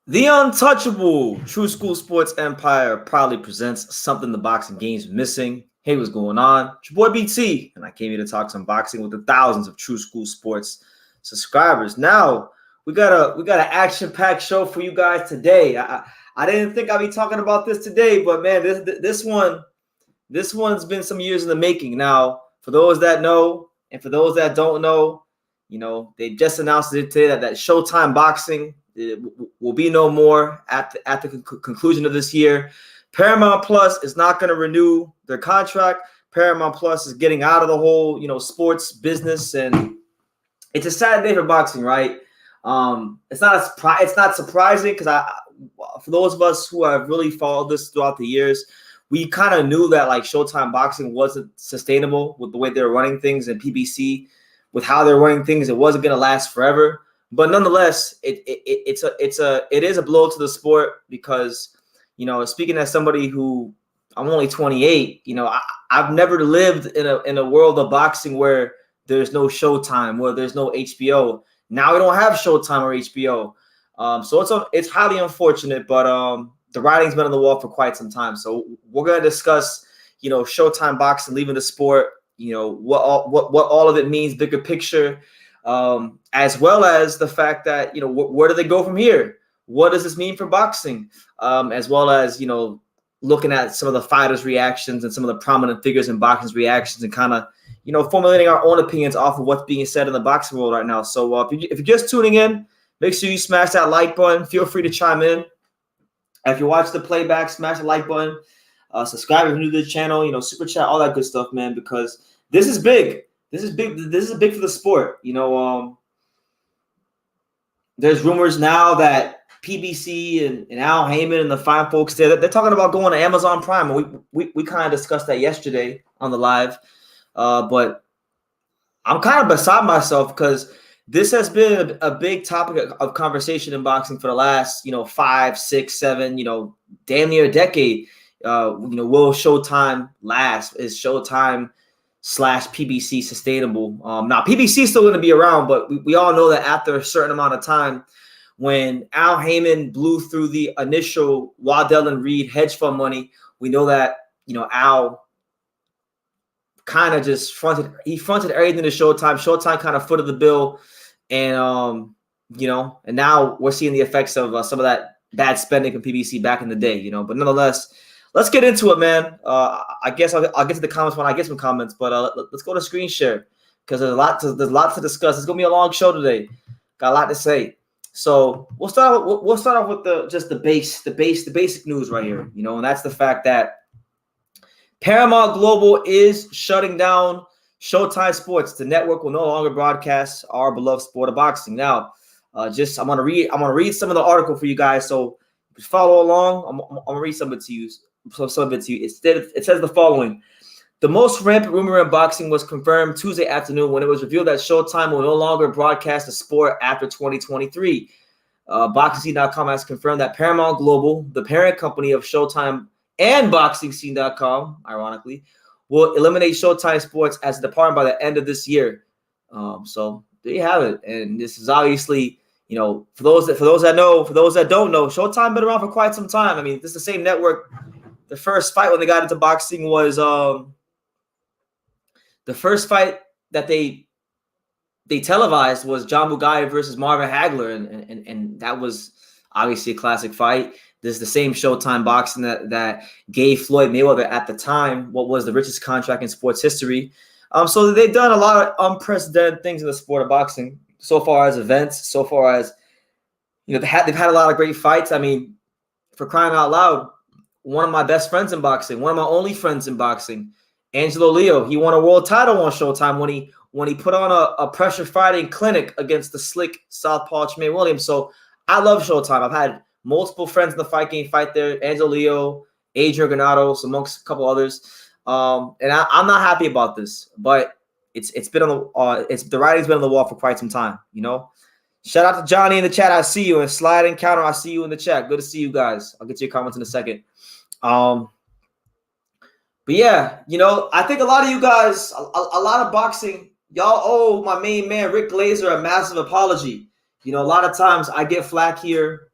The untouchable True School Sports Empire proudly presents something the boxing game's missing. Hey, what's going on? It's your boy BT, and I came here to talk some boxing with the thousands of True School Sports subscribers. Now, we got an action-packed show for you guys today. I didn't think I'd be talking about this today, but man, this one's been some years in the making. Now, for those that know, and for those that don't know, they just announced it today that Showtime Boxing will be no more at the conclusion of this year. Paramount Plus is not going to renew their contract. Paramount Plus is getting out of the whole, sports business, and it's a sad day for boxing, right? It's not surprising because for those of us who have really followed this throughout the years, we kind of knew that like Showtime Boxing wasn't sustainable with the way they were running things, and PBC with how they're running things, it wasn't going to last forever. But nonetheless, it is a blow to the sport because, speaking as somebody who I'm only 28, I've never lived in a world of boxing where there's no Showtime, where there's no HBO. Now we don't have Showtime or HBO, so it's highly unfortunate. But the writing's been on the wall for quite some time. So we're gonna discuss, Showtime Boxing leaving the sport, what all of it means, bigger picture. As well as the fact that, where do they go from here? What does this mean for boxing? As well as, looking at some of the fighters' reactions and some of the prominent figures in boxing's reactions and kind of, formulating our own opinions off of what's being said in the boxing world right now. So if you're just tuning in, make sure you smash that like button. Feel free to chime in. If you watch the playback, smash the like button. Subscribe if you're new to the channel, super chat, all that good stuff, man, because this is big. This is big. This is big for the sport. There's rumors now that PBC and Al Haymon and the fine folks there, they're talking about going to Amazon Prime. And we kind of discussed that yesterday on the live. But I'm kind of beside myself because this has been a big topic of conversation in boxing for the last, 5, 6, 7, damn near a decade. Will Showtime last? Is Showtime / PBC sustainable? Now PBC is still going to be around, but we all know that after a certain amount of time, when Al Haymon blew through the initial Waddell and Reed hedge fund money, we know that Al kind of just fronted everything to Showtime. Showtime kind of footed the bill, and and now we're seeing the effects of some of that bad spending from PBC back in the day. But nonetheless, let's get into it, man. I guess I'll get to the comments when I get some comments, but let's go to screen share because there's a lot to discuss. It's gonna be a long show today. Got a lot to say. So we'll start off with the basic news right here. And that's the fact that Paramount Global is shutting down Showtime Sports. The network will no longer broadcast our beloved sport of boxing. Now, I'm gonna read some of the article for you guys. So follow along. I'm gonna read some of it to you. It says the following: the most rampant rumor in boxing was confirmed Tuesday afternoon when it was revealed that Showtime will no longer broadcast the sport after 2023. BoxingScene.com has confirmed that Paramount Global, the parent company of Showtime and BoxingScene.com, ironically, will eliminate Showtime Sports as a department by the end of this year. So there you have it. And this is obviously, for those that know, for those that don't know, Showtime been around for quite some time. I mean, this is the same network. The first fight when they got into boxing was the first fight that they televised was John Mugabe versus Marvin Hagler, and that was obviously a classic fight. This is the same Showtime Boxing that gave Floyd Mayweather at the time what was the richest contract in sports history. So they've done a lot of unprecedented things in the sport of boxing, so far as events, so far as they've had a lot of great fights. I mean, for crying out loud, one of my best friends in boxing, one of my only friends in boxing, Angelo Leo, he won a world title on Showtime when he put on a pressure fighting clinic against the slick southpaw Tremaine Williams. So I love Showtime. I've had multiple friends in the fight game fight there: Angelo Leo, Adrian Granados, amongst a couple others. And I'm not happy about this, but it's been on the writing's been on the wall for quite some time. Shout out to Johnny in the chat. I see you. And Slide Encounter, I see you in the chat. Good to see you guys. I'll get to your comments in a second. But yeah, I think a lot of you guys, a lot of boxing, y'all owe my main man Rick Glaser a massive apology. A lot of times I get flack here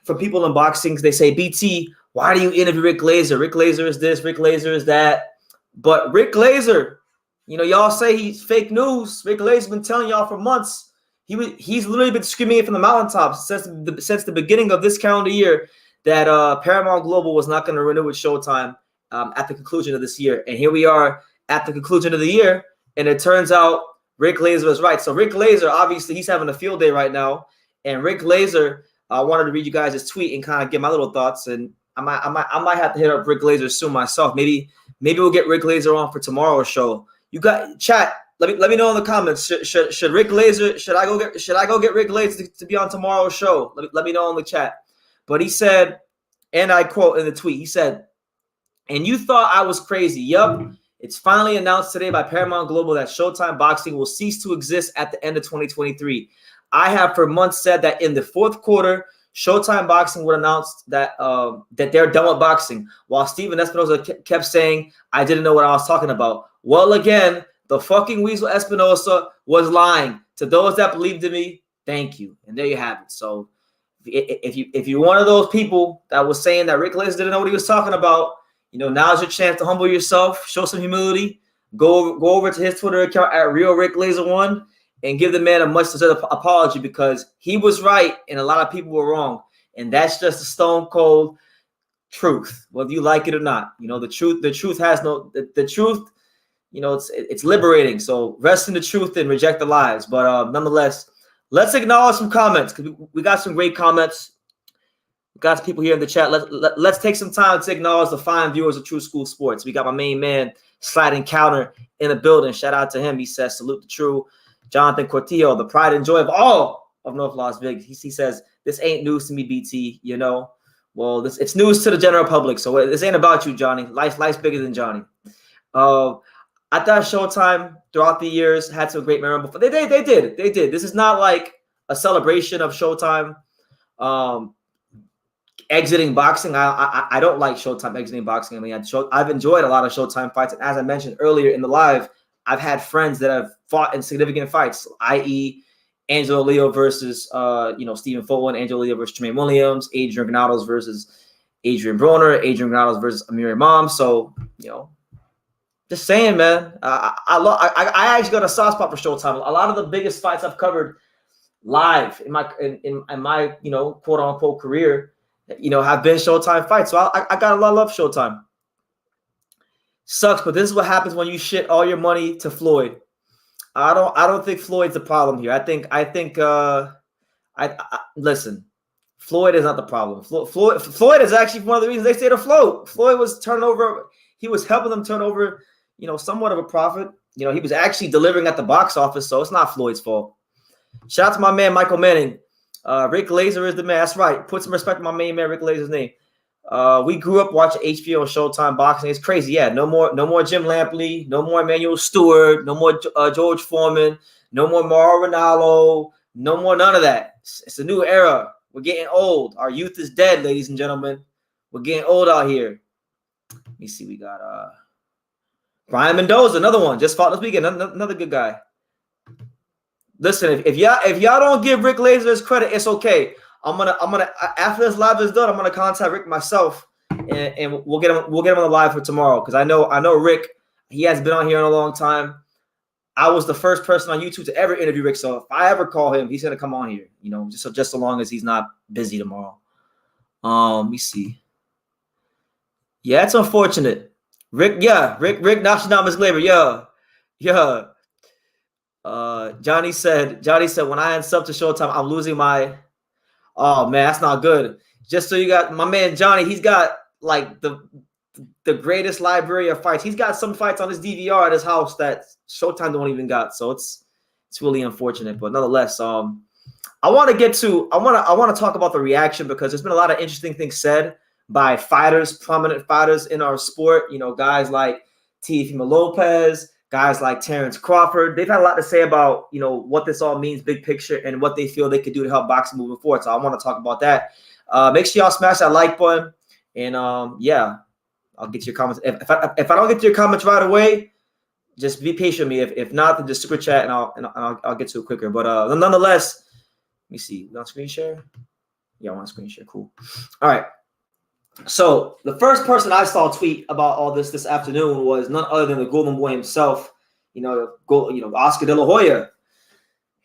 from people in boxing. They say, BT, why do you interview Rick Glaser? Rick Glaser is this, Rick Glaser is that. But Rick Glaser, y'all say he's fake news. Rick Glaser's been telling y'all for months. He's literally been screaming it from the mountaintops since the beginning of this calendar year that Paramount Global was not going to renew with Showtime at the conclusion of this year. And here we are at the conclusion of the year, and it turns out Rick Glaser is right. So Rick Glaser, obviously, he's having a field day right now. And Rick Glaser, I wanted to read you guys his tweet and kind of get my little thoughts. And I might have to hit up Rick Glaser soon myself. Maybe we'll get Rick Glaser on for tomorrow's show. You got chat. Let me know in the comments. Should Rick Glaser? Should I go get Rick Glaser to be on tomorrow's show? Let me know in the chat. But he said, and I quote in the tweet, he said, "And you thought I was crazy? Yup. It's finally announced today by Paramount Global that Showtime Boxing will cease to exist at the end of 2023. I have for months said that in the fourth quarter, Showtime Boxing would announce that they're done with boxing, while Steven Espinosa kept saying I didn't know what I was talking about. Well, again, the fucking Weasel Espinosa was lying. To those that believed in me, thank you." And there you have it. So if you're one of those people that was saying that Rick Glaser didn't know what he was talking about, now's your chance to humble yourself, show some humility, go over to his Twitter account at RealRickGlaser1 and give the man a much-deserved apology, because he was right and a lot of people were wrong. And that's just a stone cold truth, whether you like it or not. The truth has no, the truth, it's liberating. So rest in the truth and reject the lies. But nonetheless, let's acknowledge some comments, because we got some great comments. We got some people here in the chat. Let's take some time to acknowledge the fine viewers of True School Sports. We got my main man, Sliding Counter, in the building. Shout out to him. He says, salute the True. Jonathan Cortillo, the pride and joy of all of North Las Vegas. He says, this ain't news to me, BT, Well, it's news to the general public, so this ain't about you, Johnny. Life's bigger than Johnny. I thought Showtime throughout the years had some great memorable. They did. This is not like a celebration of Showtime exiting boxing. I don't like Showtime exiting boxing. I mean, I've enjoyed a lot of Showtime fights, and as I mentioned earlier in the live, I've had friends that have fought in significant fights, i.e., Angelo Leo versus Stephen Fulton, Angelo Leo versus Tremaine Williams, Adrian Granados versus Adrian Broner, Adrian Granados versus Amir Imam. So just saying, man. I actually got a soft spot for Showtime. A lot of the biggest fights I've covered live in my quote unquote career, have been Showtime fights. So I got a lot of love for Showtime. Sucks, but this is what happens when you shit all your money to Floyd. I don't think Floyd's the problem here. I think listen, Floyd is not the problem. Floyd is actually one of the reasons they stayed afloat. Floyd was turning over. He was helping them turn over, somewhat of a profit. He was actually delivering at the box office, so it's not Floyd's fault. Shout out to my man Michael Manning. Rick Glaser is the man. That's right. Put some respect on my main man Rick Glaser's name. We grew up watching HBO and Showtime Boxing. It's crazy. Yeah, no more Jim Lampley, no more Emmanuel Stewart, no more George Foreman, no more Mauro Ranallo, no more none of that. It's a new era. We're getting old. Our youth is dead, ladies and gentlemen. We're getting old out here. Let me see. We got Brian Mendoza, another one. Just fought this weekend. Another good guy. Listen, if y'all don't give Rick Glaser his credit, it's okay. I'm gonna after this live is done, I'm gonna contact Rick myself, and we'll get him on the live for tomorrow, because I know Rick. He has been on here in a long time. I was the first person on YouTube to ever interview Rick, so if I ever call him, he's gonna come on here. Just so long as he's not busy tomorrow. Let me see. Yeah, it's unfortunate. Rick knocks you down his labor. Yeah. Johnny said when I unsub to Showtime, I'm losing my. Oh man, that's not good. Just so you got my man Johnny, he's got like the greatest library of fights. He's got some fights on his DVR at his house that Showtime don't even got. So it's really unfortunate. But nonetheless, I want to talk about the reaction, because there's been a lot of interesting things said by fighters, prominent fighters in our sport. Guys like Teofimo Lopez, guys like Terence Crawford. They've had a lot to say about, what this all means, big picture, and what they feel they could do to help boxing moving forward. So I want to talk about that. Make sure y'all smash that like button. And, I'll get your comments. If I don't get to your comments right away, just be patient with me. If not, then just super chat, and I'll get to it quicker. But nonetheless, let me see. On screen share? Yeah, I want to screen share. Cool. All right. So the first person I saw tweet about all this afternoon was none other than the Golden Boy himself, Oscar De La Hoya.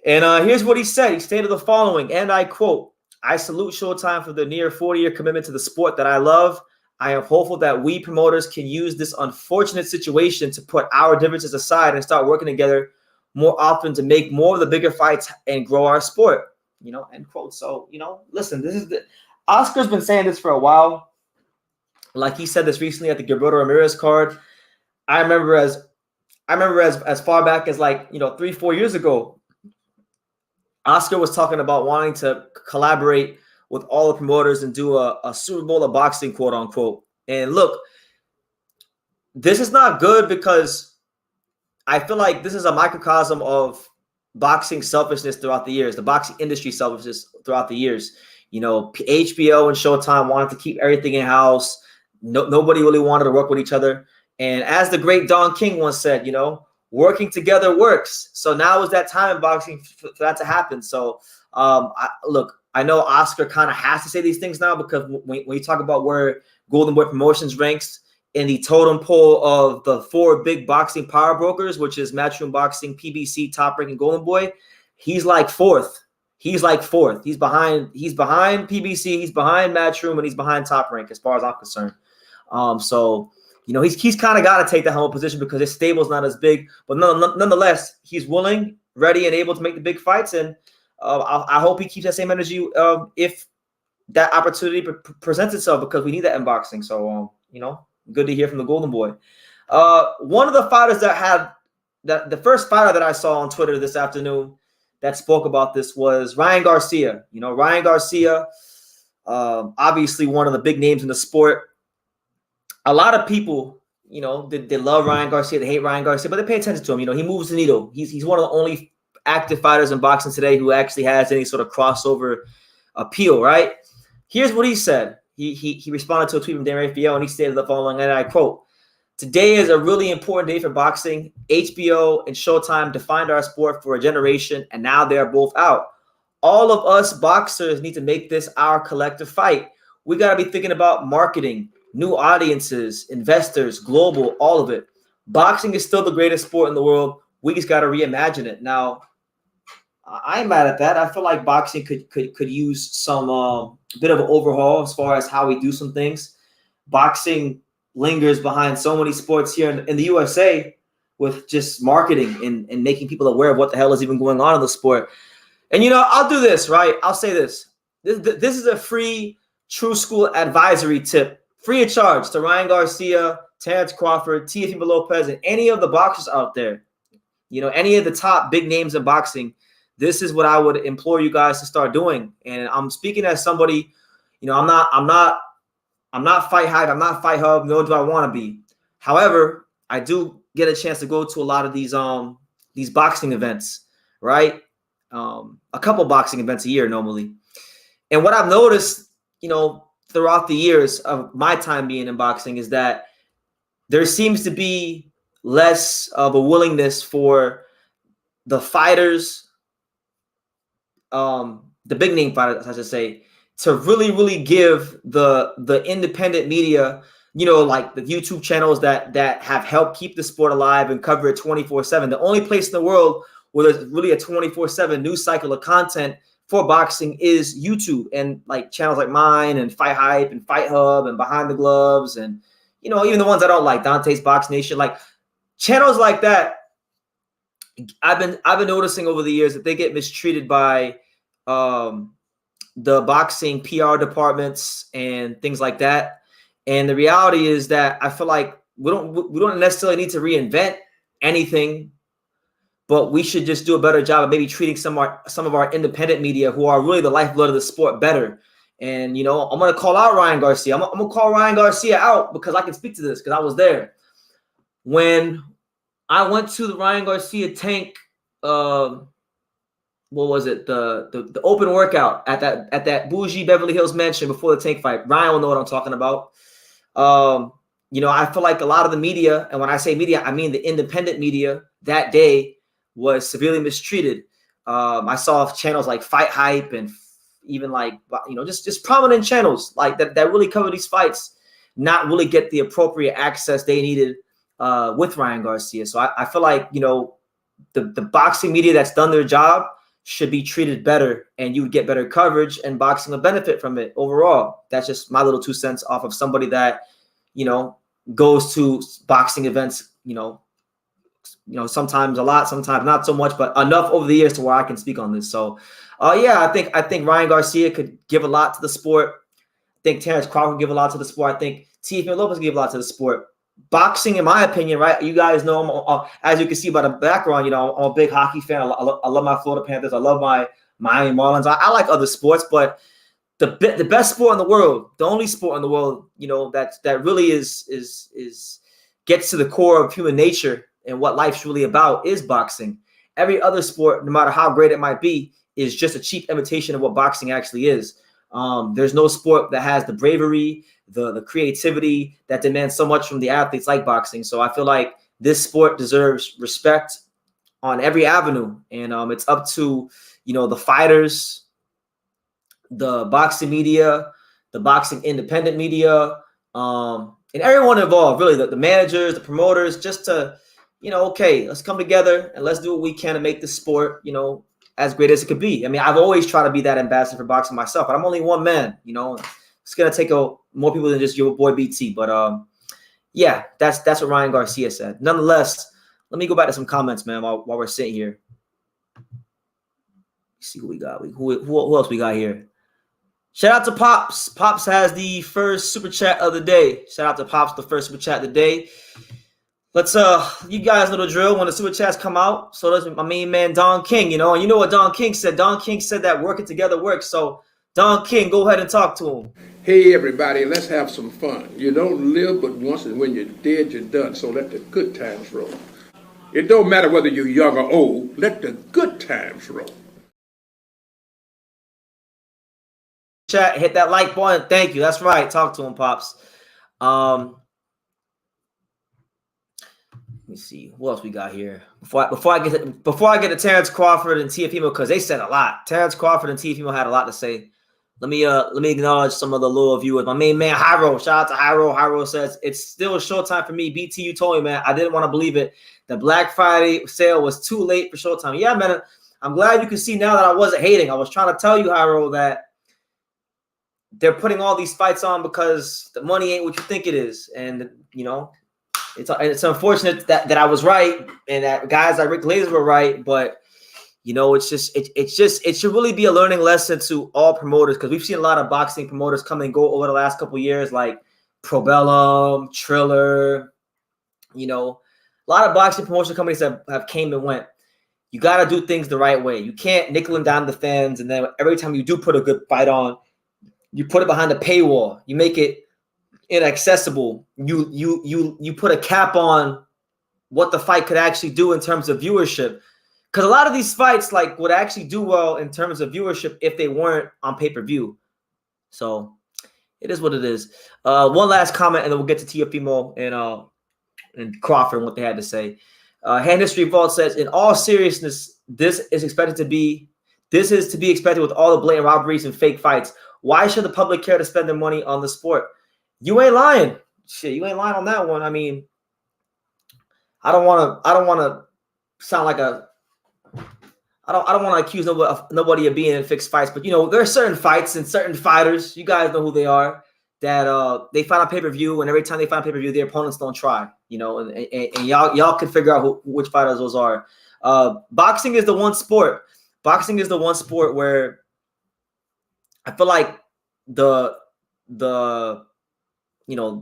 And here's what he said. He stated the following, and I quote, "I salute Showtime for the near 40-year commitment to the sport that I love. I am hopeful that we promoters can use this unfortunate situation to put our differences aside and start working together more often to make more of the bigger fights and grow our sport." End quote. So, listen, Oscar's been saying this for a while. Like he said this recently at the Gilberto Ramirez card. I remember as far back as 3-4 years ago, Oscar was talking about wanting to collaborate with all the promoters and do a Super Bowl of boxing, quote unquote. And look, this is not good because I feel like this is a microcosm of boxing selfishness throughout the years, the boxing industry selfishness throughout the years. HBO and Showtime wanted to keep everything in-house. Nobody really wanted to work with each other. And as the great Don King once said, working together works. So now is that time in boxing for that to happen. So, I know Oscar kind of has to say these things now because when you talk about where Golden Boy Promotions ranks in the totem pole of the 4 big boxing power brokers, which is Matchroom Boxing, PBC, Top Rank, and Golden Boy, he's like fourth. He's behind PBC, he's behind Matchroom, and he's behind Top Rank as far as I'm concerned. He's kind of got to take the helmet position because his stable's not as big, but nonetheless, he's willing, ready, and able to make the big fights. And I hope he keeps that same energy if that opportunity presents itself, because we need that in boxing. So, good to hear from the Golden Boy. One of the fighters the first fighter that I saw on Twitter this afternoon that spoke about this was Ryan Garcia. Ryan Garcia, obviously one of the big names in the sport. A lot of people, they love Ryan Garcia, they hate Ryan Garcia, but they pay attention to him. He moves the needle. He's one of the only active fighters in boxing today who actually has any sort of crossover appeal, right? Here's what he said. He responded to a tweet from Dan Rafael, and he stated the following, and I quote, "Today is a really important day for boxing. HBO and Showtime defined our sport for a generation, and now they are both out. All of us boxers need to make this our collective fight. We got to be thinking about marketing, new audiences, investors, global, all of it. Boxing is still the greatest sport in the world. We just got to reimagine it." Now, I ain't mad at that. I feel like boxing could use some bit of an overhaul as far as how we do some things. Boxing lingers behind so many sports here in the USA with just marketing and making people aware of what the hell is even going on in the sport. And, I'll do this, right? I'll say this. This is a free True School advisory tip, free of charge, to Ryan Garcia, Terence Crawford, Teofimo Lopez, and any of the boxers out there. Any of the top big names in boxing. This is what I would implore you guys to start doing. And I'm speaking as somebody, I'm not fight hype, I'm not fight hub, nor do I want to be. However, I do get a chance to go to a lot of these boxing events, right? A couple boxing events a year normally. And what I've noticed, throughout the years of my time being in boxing is that there seems to be less of a willingness for the fighters, the big name fighters, I should say, to really give the independent media, like the YouTube channels that have helped keep the sport alive and cover it 24/7. The only place in the world where there's really a 24/7 news cycle of content for boxing is YouTube, and like channels like mine and Fight Hype and Fight Hub and Behind the Gloves and even the ones I don't like, Dante's Box Nation, like channels like that. I've been noticing over the years that they get mistreated by the boxing PR departments and things like that. And the reality is that I feel like we don't necessarily need to reinvent anything, but we should just do a better job of maybe treating some of our independent media, who are really the lifeblood of the sport, better. And I'm going to call out Ryan Garcia. I'm going to call Ryan Garcia out because I can speak to this because I was there when I went to the Ryan Garcia tank. What was it? The open workout at that bougie Beverly Hills mansion before the tank fight. Ryan will know what I'm talking about. I feel like a lot of the media, and when I say media, I mean the independent media, that day was severely mistreated. I saw channels like Fight Hype and even like, just prominent channels like that really cover these fights, not really get the appropriate access they needed with Ryan Garcia. So I feel like, the boxing media that's done their job should be treated better, and you would get better coverage, and boxing would benefit from it overall. That's just my little 2 cents off of somebody that, goes to boxing events, sometimes a lot, sometimes not so much, but enough over the years to where I can speak on this. So, I think Ryan Garcia could give a lot to the sport. I think Terence Crawford could give a lot to the sport. I think Teofimo Lopez could give a lot to the sport. Boxing, in my opinion, right? You guys know, as you can see by the background, I'm a big hockey fan. I love my Florida Panthers. I love my Miami Marlins. I like other sports, but the best sport in the world, the only sport in the world, that really is gets to the core of human nature and what life's really about is boxing. Every other sport, no matter how great it might be, is just a cheap imitation of what boxing actually is. There's no sport that has the bravery, the creativity that demands so much from the athletes like boxing. So I feel like this sport deserves respect on every avenue. And it's up to, the fighters, the boxing media, the boxing independent media, and everyone involved, really, the managers, the promoters, just to, okay, let's come together and let's do what we can to make this sport, as great as it could be. I mean, I've always tried to be that ambassador for boxing myself, but I'm only one man, It's going to take more people than just your boy BT. But, that's what Ryan Garcia said. Nonetheless, let me go back to some comments, man, while we're sitting here. Let's see who we got. Who else we got here? Shout out to Pops. Pops has the first super chat of the day. Shout out to Pops, the first super chat of the day. Let's you guys know the drill when the super chats come out. So that's my main man Don King, and you know what Don King said. Don King said that working together works. So Don King, go ahead and talk to him. Hey everybody, let's have some fun. You don't live but once, and when you're dead, you're done. So let the good times roll. It don't matter whether you're young or old. Let the good times roll. Chat, hit that like button. Thank you. That's right. Talk to him, Pops. Let me see what else we got here before I get to Terence Crawford and Teofimo, because they said a lot. Terence Crawford and Teofimo had a lot to say. Let me acknowledge some of the loyal viewers. My main man Hyro, shout out to Hyro. Hyro says it's still Showtime for me. BT, you told me, man. I didn't want to believe it. The Black Friday sale was too late for Showtime. Yeah, man. I'm glad you can see now that I wasn't hating. I was trying to tell you, Hyro, that they're putting all these fights on because the money ain't what you think it is. And, it's unfortunate that I was right and that guys like Rick Glaser were right. But, it should really be a learning lesson to all promoters, because we've seen a lot of boxing promoters come and go over the last couple of years, like Probellum, Triller, a lot of boxing promotion companies have came and went. You got to do things the right way. You can't nickel and dime the fans. And then every time you do put a good fight on, you put it behind a paywall. You make it inaccessible. You put a cap on what the fight could actually do in terms of viewership. Because a lot of these fights would actually do well in terms of viewership if they weren't on pay-per-view. So it is what it is. One last comment, and then we'll get to Teofimo and Crawford and what they had to say. Hand History Vault says, in all seriousness, this is to be expected with all the blatant robberies and fake fights. Why should the public care to spend their money on the sport? You ain't lying. Shit, you ain't lying on that one. I mean, I don't want to sound like I don't want to accuse nobody of being in fixed fights, but there are certain fights and certain fighters, you guys know who they are, that they fight on pay-per-view, and every time they fight on pay-per-view, their opponents don't try, and y'all can figure out which fighters those are. Boxing is the one sport. Boxing is the one sport where I feel like the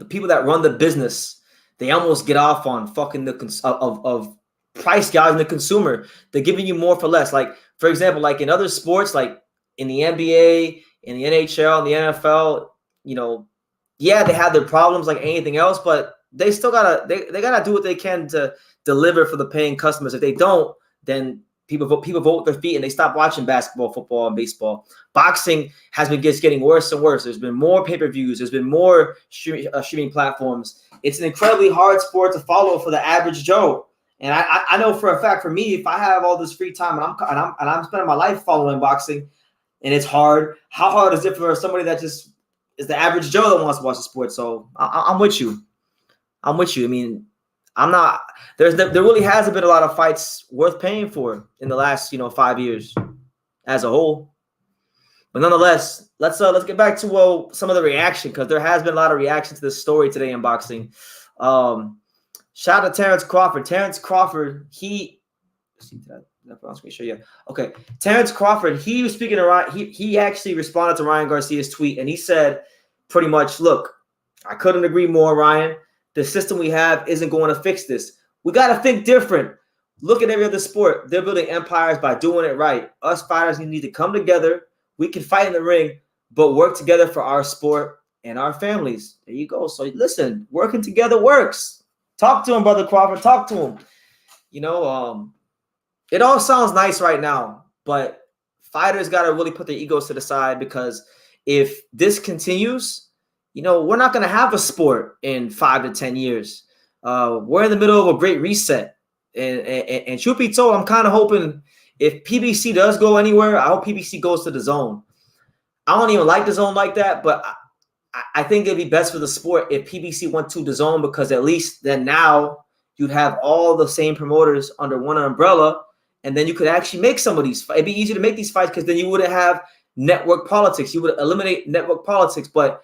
people that run the business, they almost get off on fucking of price gouging the consumer. They're giving you more for less. Like, for example, like in other sports, like in the NBA, in the NHL, in the NFL, they have their problems like anything else, but they still gotta do what they can to deliver for the paying customers. If they don't, then people vote with their feet and they stop watching basketball, football, and baseball. Boxing has been just getting worse and worse. There's been more pay-per-views. There's been more streaming platforms. It's an incredibly hard sport to follow for the average Joe. And I know for a fact, for me, if I have all this free time and I'm spending my life following boxing, and it's hard. How hard is it for somebody that just is the average Joe that wants to watch the sport? So I'm with you. I'm with you. I mean, I'm not. There really hasn't been a lot of fights worth paying for in the last 5 years as a whole. But nonetheless, let's get back to some of the reaction, because there has been a lot of reaction to this story today in boxing. Shout out to Terence Crawford. Terence Crawford, Okay. Terence Crawford, he was speaking to Ryan. He actually responded to Ryan Garcia's tweet, and he said pretty much, look, I couldn't agree more, Ryan. The system we have isn't going to fix this. We got to think different. Look at every other sport. They're building empires by doing it right. Us fighters need to come together. We can fight in the ring, but work together for our sport and our families. There you go. So listen, working together works. Talk to him, Brother Crawford. Talk to him. It all sounds nice right now, but fighters got to really put their egos to the side, because if this continues, we're not going to have a sport in 5 to 10 years. We're in the middle of a great reset. And truth be told, I'm kind of hoping if PBC does go anywhere, I hope PBC goes to the zone. I don't even like the zone like that, but I think it'd be best for the sport if PBC went to the zone, because at least then now you'd have all the same promoters under one umbrella, and then you could actually make some of these. It'd be easy to make these fights, because then you wouldn't have network politics. You would eliminate network politics, but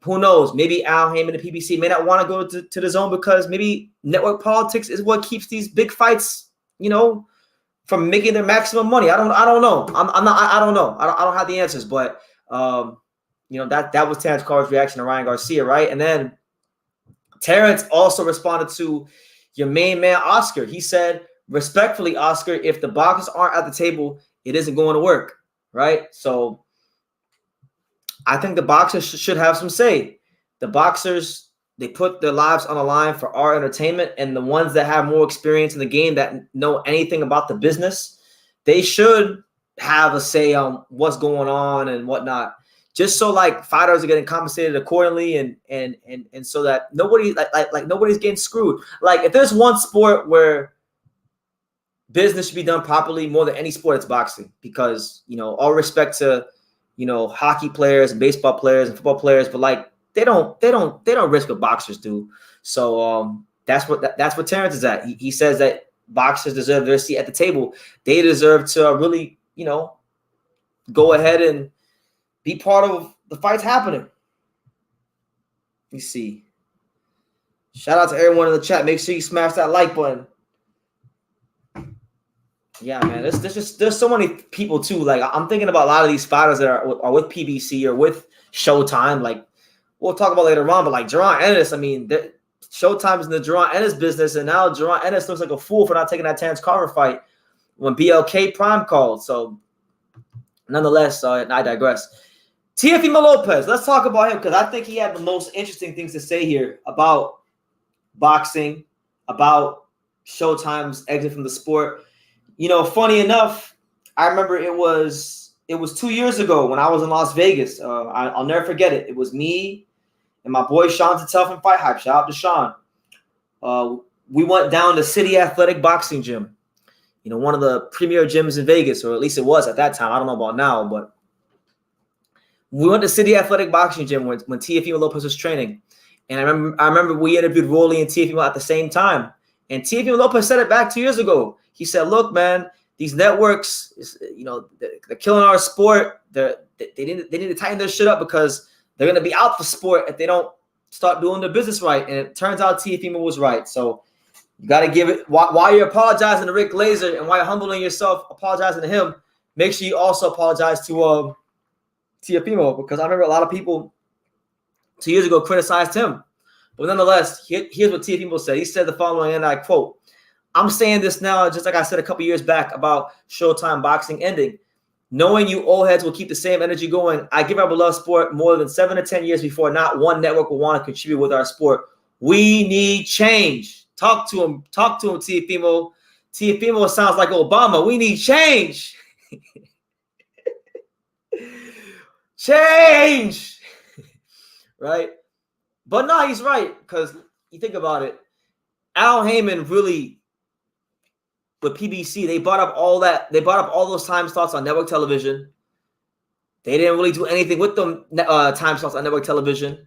who knows? Maybe Al Haymon and the PBC may not want to go to the zone, because maybe network politics is what keeps these big fights, from making their maximum money. I don't know. I don't know. I don't have the answers, but that was Terence Crawford's reaction to Ryan Garcia, right? And then Terence also responded to your main man, Oscar. He said, respectfully, Oscar, if the boxers aren't at the table, it isn't going to work, right? So I think the boxers should have some say. The boxers, they put their lives on the line for our entertainment, and the ones that have more experience in the game, that know anything about the business, they should have a say on what's going on and whatnot, just so fighters are getting compensated accordingly, and so that nobody nobody's getting screwed. If there's one sport where business should be done properly more than any sport, it's boxing, because all respect to hockey players and baseball players and football players, but they don't risk what boxers do. So that's what Terence is at. He says that boxers deserve their seat at the table. They deserve to really go ahead and be part of the fights happening. Let me see. Shout out to everyone in the chat. Make sure you smash that like button. Yeah, man. There's so many people too. I'm thinking about a lot of these fighters that are with PBC or with Showtime. We'll talk about later on, but Jaron Ennis, I mean, Showtime is in the Jaron Ennis business, and now Jaron Ennis looks like a fool for not taking that Terence Crawford fight when BLK Prime called. So, nonetheless, I digress. Teofimo Lopez, let's talk about him, because I think he had the most interesting things to say here about boxing, about Showtime's exit from the sport. Funny enough, I remember it was 2 years ago when I was in Las Vegas. I'll never forget it. It was me and my boy Sean Tatel from Fight Hype. Shout out to Sean. We went down to City Athletic Boxing Gym, one of the premier gyms in Vegas, or at least it was at that time. I don't know about now, but we went to City Athletic Boxing Gym when Teofimo Lopez was training. And I remember we interviewed Rolly and Teofimo at the same time. And Teofimo Lopez said it back 2 years ago. He said, look, man, these networks, they're killing our sport. They need to tighten their shit up, because they're going to be out the sport if they don't start doing their business right. And it turns out Teofimo was right. So you got to give it, while you're apologizing to Rick Glaser and while you're humbling yourself, apologizing to him, make sure you also apologize to Teofimo, because I remember a lot of people 2 years ago criticized him. But nonetheless, here's what Teofimo said. He said the following, and I quote, I'm saying this now, just like I said a couple years back about Showtime Boxing ending. Knowing you old heads will keep the same energy going, I give our beloved sport more than 7 to 10 years before not one network will want to contribute with our sport. We need change. Talk to him, Teofimo. Teofimo sounds like Obama. We need change. Change. Right? But no, he's right, because you think about it. Al Haymon really, with PBC, they brought up all that. They brought up all those time slots on network television. They didn't really do anything with them time slots on network television.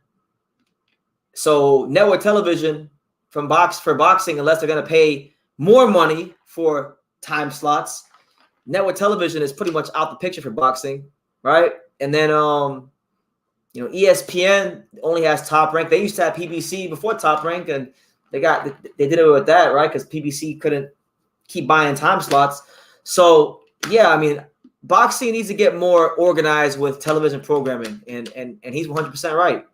So network television for boxing, unless they're going to pay more money for time slots, network television is pretty much out the picture for boxing, right? And then ESPN only has Top Rank. They used to have PBC before Top Rank, and they did it with that, right? Because PBC couldn't keep buying time slots. So yeah, I mean, boxing needs to get more organized with television programming, and he's 100% right.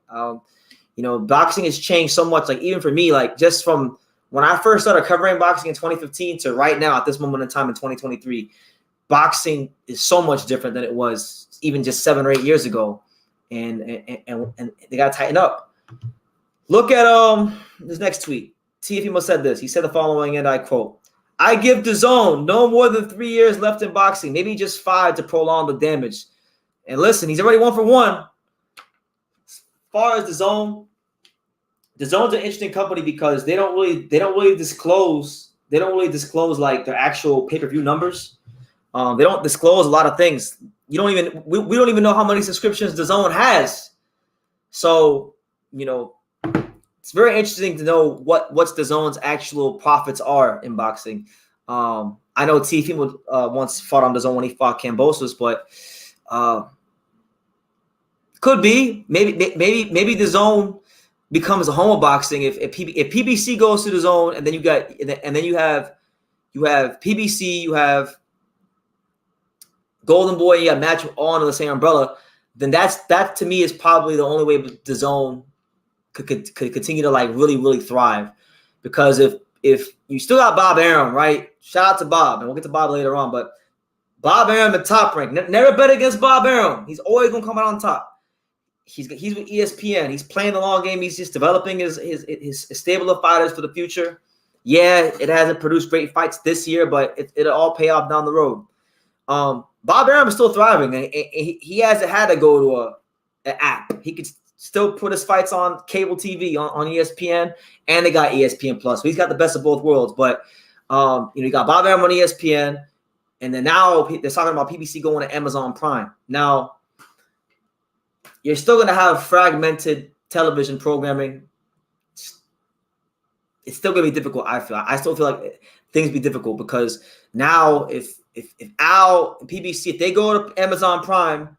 Boxing has changed so much. Like even for me, like just from when I first started covering boxing in 2015 to right now at this moment in time in 2023, boxing is so much different than it was even just 7 or 8 years ago, and they got to tighten up. Look at this next tweet. Teofimo said this. He said the following, and I quote: "I give DAZN no more than 3 years left in boxing, maybe just 5 to prolong the damage." And listen, he's already 1 for 1. As far as DAZN's an interesting company because they don't really disclose like their actual pay-per-view numbers. They don't disclose a lot of things. We don't even know how many subscriptions DAZN has. So, it's very interesting to know what's DAZN's actual profits are in boxing. I know Teofimo once fought on DAZN when he fought Kambosos, but could be maybe DAZN becomes a home of boxing if PBC goes to DAZN, and then you have PBC, you have Golden Boy, you have Match all under the same umbrella. Then that to me is probably the only way DAZN could continue to like really, really thrive, because if you still got Bob Arum, right? Shout out to Bob, and we'll get to Bob later on, but Bob Arum at Top Rank. Never bet against Bob Arum. He's always gonna come out on top. He's with ESPN. He's playing the long game. He's just developing his stable of fighters for the future. Yeah, it hasn't produced great fights this year, but it'll all pay off down the road. Bob Arum is still thriving. He hasn't had to go to an app. He could still put his fights on cable TV on ESPN, and they got ESPN Plus. So he's got the best of both worlds. But you got Bob Arum on ESPN, and then now they're talking about PBC going to Amazon Prime. Now you're still going to have fragmented television programming. It's still going to be difficult. I still feel like things be difficult because now if Al and PBC, if they go to Amazon Prime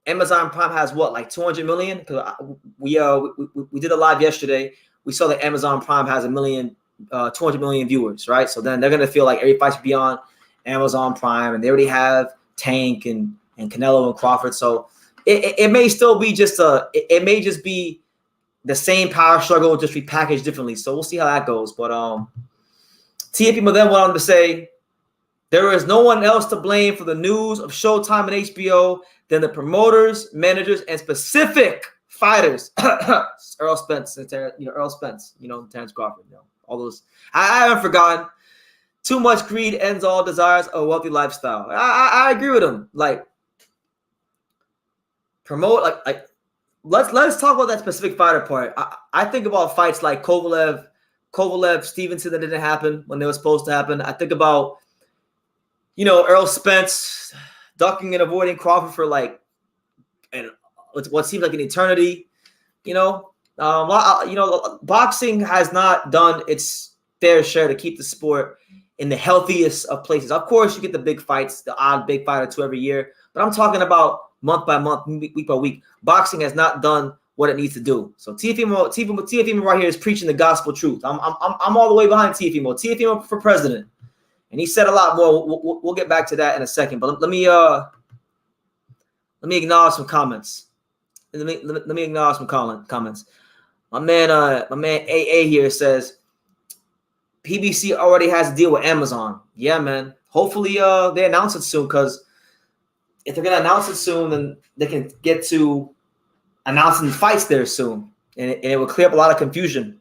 has what, like 200 million? Because we did a live yesterday. We saw that Amazon Prime has 200 million viewers, right? So then they're gonna feel like every fight should be on Amazon Prime, and they already have Tank and Canelo and Crawford. So it may still be it may just be the same power struggle, just repackaged differently. So we'll see how that goes. But Teofimo then went on to say, "There is no one else to blame for the news of Showtime and HBO than the promoters, managers, and specific fighters." Errol Spence, Terence Crawford, all those. I haven't forgotten. Too much greed ends all desires of a wealthy lifestyle. I agree with him. Like, promote, like let's talk about that specific fighter part. I think about fights like Kovalev, Stevenson, that didn't happen when they were supposed to happen. I think about Errol Spence ducking and avoiding Crawford for what seems like an eternity. Boxing has not done its fair share to keep the sport in the healthiest of places. Of course, you get the big fights, the odd big fight or two every year, but I'm talking about month by month, week by week. Boxing has not done what it needs to do. So Teofimo right here is preaching the gospel truth. I'm all the way behind Teofimo. Teofimo for president. And he said a lot more. We'll get back to that in a second. But let me acknowledge some comments. Let me acknowledge some comments. My man AA here says PBC already has a deal with Amazon. Yeah, man. Hopefully they announce it soon, because if they're gonna announce it soon, then they can get to announcing fights there soon, and it will clear up a lot of confusion.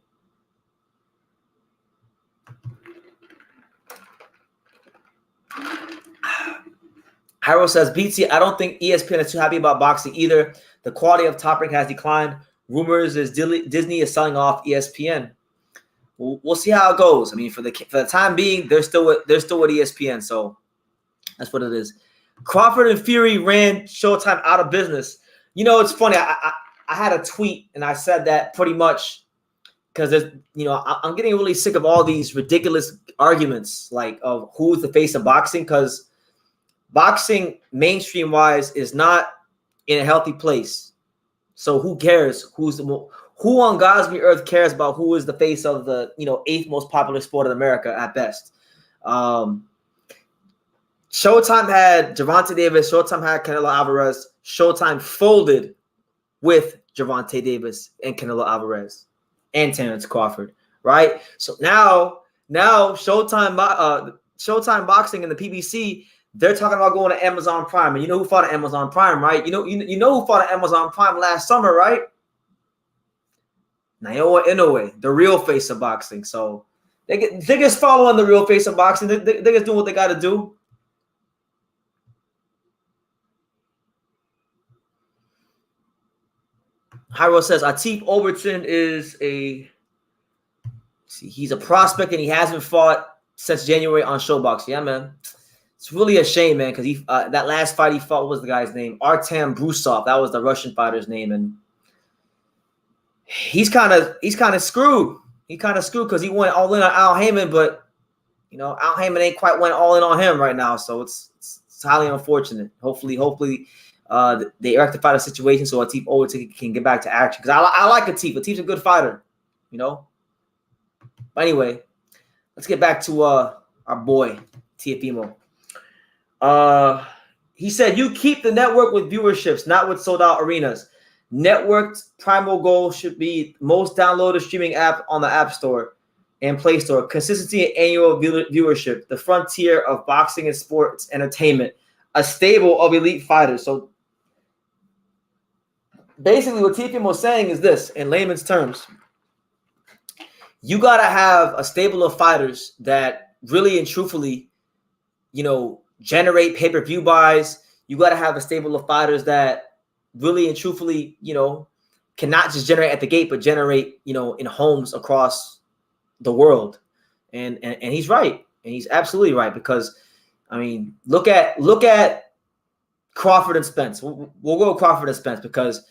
Harold says, BT, I don't think ESPN is too happy about boxing either. The quality of Top Rank has declined. Rumors is Disney is selling off ESPN. We'll see how it goes. I mean, for the time being, they're still with ESPN, so that's what it is. Crawford and Fury ran Showtime out of business. You know, it's funny. I had a tweet and I said that pretty much because I'm getting really sick of all these ridiculous arguments like of who's the face of boxing, because boxing mainstream wise is not in a healthy place. So who cares who on God's earth cares about who is the face of the 8th most popular sport in America at best? Showtime had Gervonta Davis. Showtime had Canelo Alvarez. Showtime folded with Gervonta Davis and Canelo Alvarez and Terence Crawford, right? So now Showtime Boxing and the PBC, they're talking about going to Amazon Prime. And you know who fought at Amazon Prime, right? You know who fought at Amazon Prime last summer, right? Naoya Inoue, the real face of boxing. So they just following the real face of boxing. They just doing what they got to do. Hyro says Atif Overton is he's a prospect and he hasn't fought since January on Showbox. Yeah, man. It's really a shame, man, because he that last fight he fought, what was the guy's name? Artem Brusov. That was the Russian fighter's name, and he's kind of screwed. He kind of screwed because he went all in on Al Haymon, but Al Haymon ain't quite went all in on him right now. So it's highly unfortunate. Hopefully, they rectify the situation so Atif Overton can get back to action. Because I like Atif. Atif's a good fighter, But anyway, let's get back to our boy Teofimo. He said, "You keep the network with viewerships, not with sold-out arenas. Networked primal goal should be most downloaded streaming app on the App Store and Play Store. Consistency and annual viewership. The frontier of boxing and sports entertainment. A stable of elite fighters." So basically what Teofimo is saying is this, in layman's terms. You got to have a stable of fighters that really and truthfully, generate pay-per-view buys. You got to have a stable of fighters that really and truthfully, cannot just generate at the gate, but generate, in homes across the world. And he's right. And he's absolutely right, because look at Crawford and Spence. We'll go with Crawford and Spence, because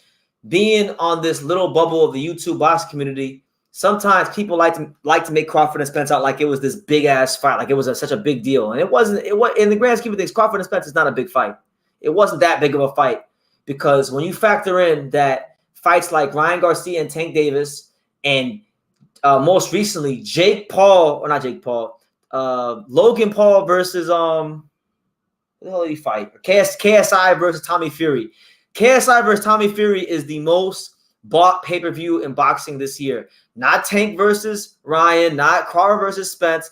being on this little bubble of the YouTube boxing community, sometimes people like to make Crawford and Spence out like it was this big ass fight, like it was such a big deal. And it wasn't. It was, in the grand scheme of things, Crawford and Spence is not a big fight. It wasn't that big of a fight, because when you factor in that fights like Ryan Garcia and Tank Davis, and most recently Logan Paul versus who the hell did he fight? KSI versus Tommy Fury. KSI versus Tommy Fury is the most bought pay-per-view in boxing this year. Not Tank versus Ryan, not Crawford versus Spence.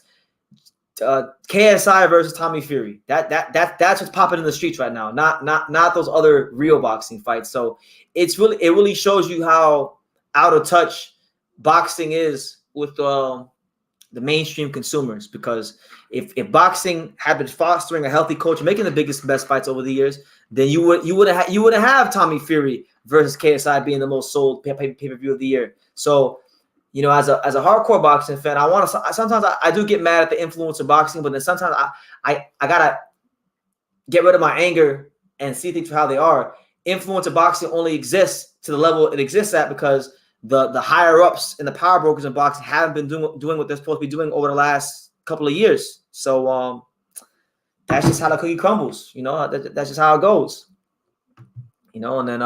KSI versus Tommy Fury. That's what's popping in the streets right now. Not those other real boxing fights. So it really shows you how out of touch boxing is with the mainstream consumers. Because if boxing had been fostering a healthy culture, making the biggest and best fights over the years, then you wouldn't have Tommy Fury versus KSI being the most sold pay-per-view of the year. So, as a hardcore boxing fan, sometimes I do get mad at the influence of boxing, but then sometimes I gotta get rid of my anger and see things for how they are. Influence of boxing only exists to the level it exists at because the higher ups and the power brokers in boxing haven't been doing what they're supposed to be doing over the last couple of years. So that's just how the cookie crumbles. That's just how it goes. And then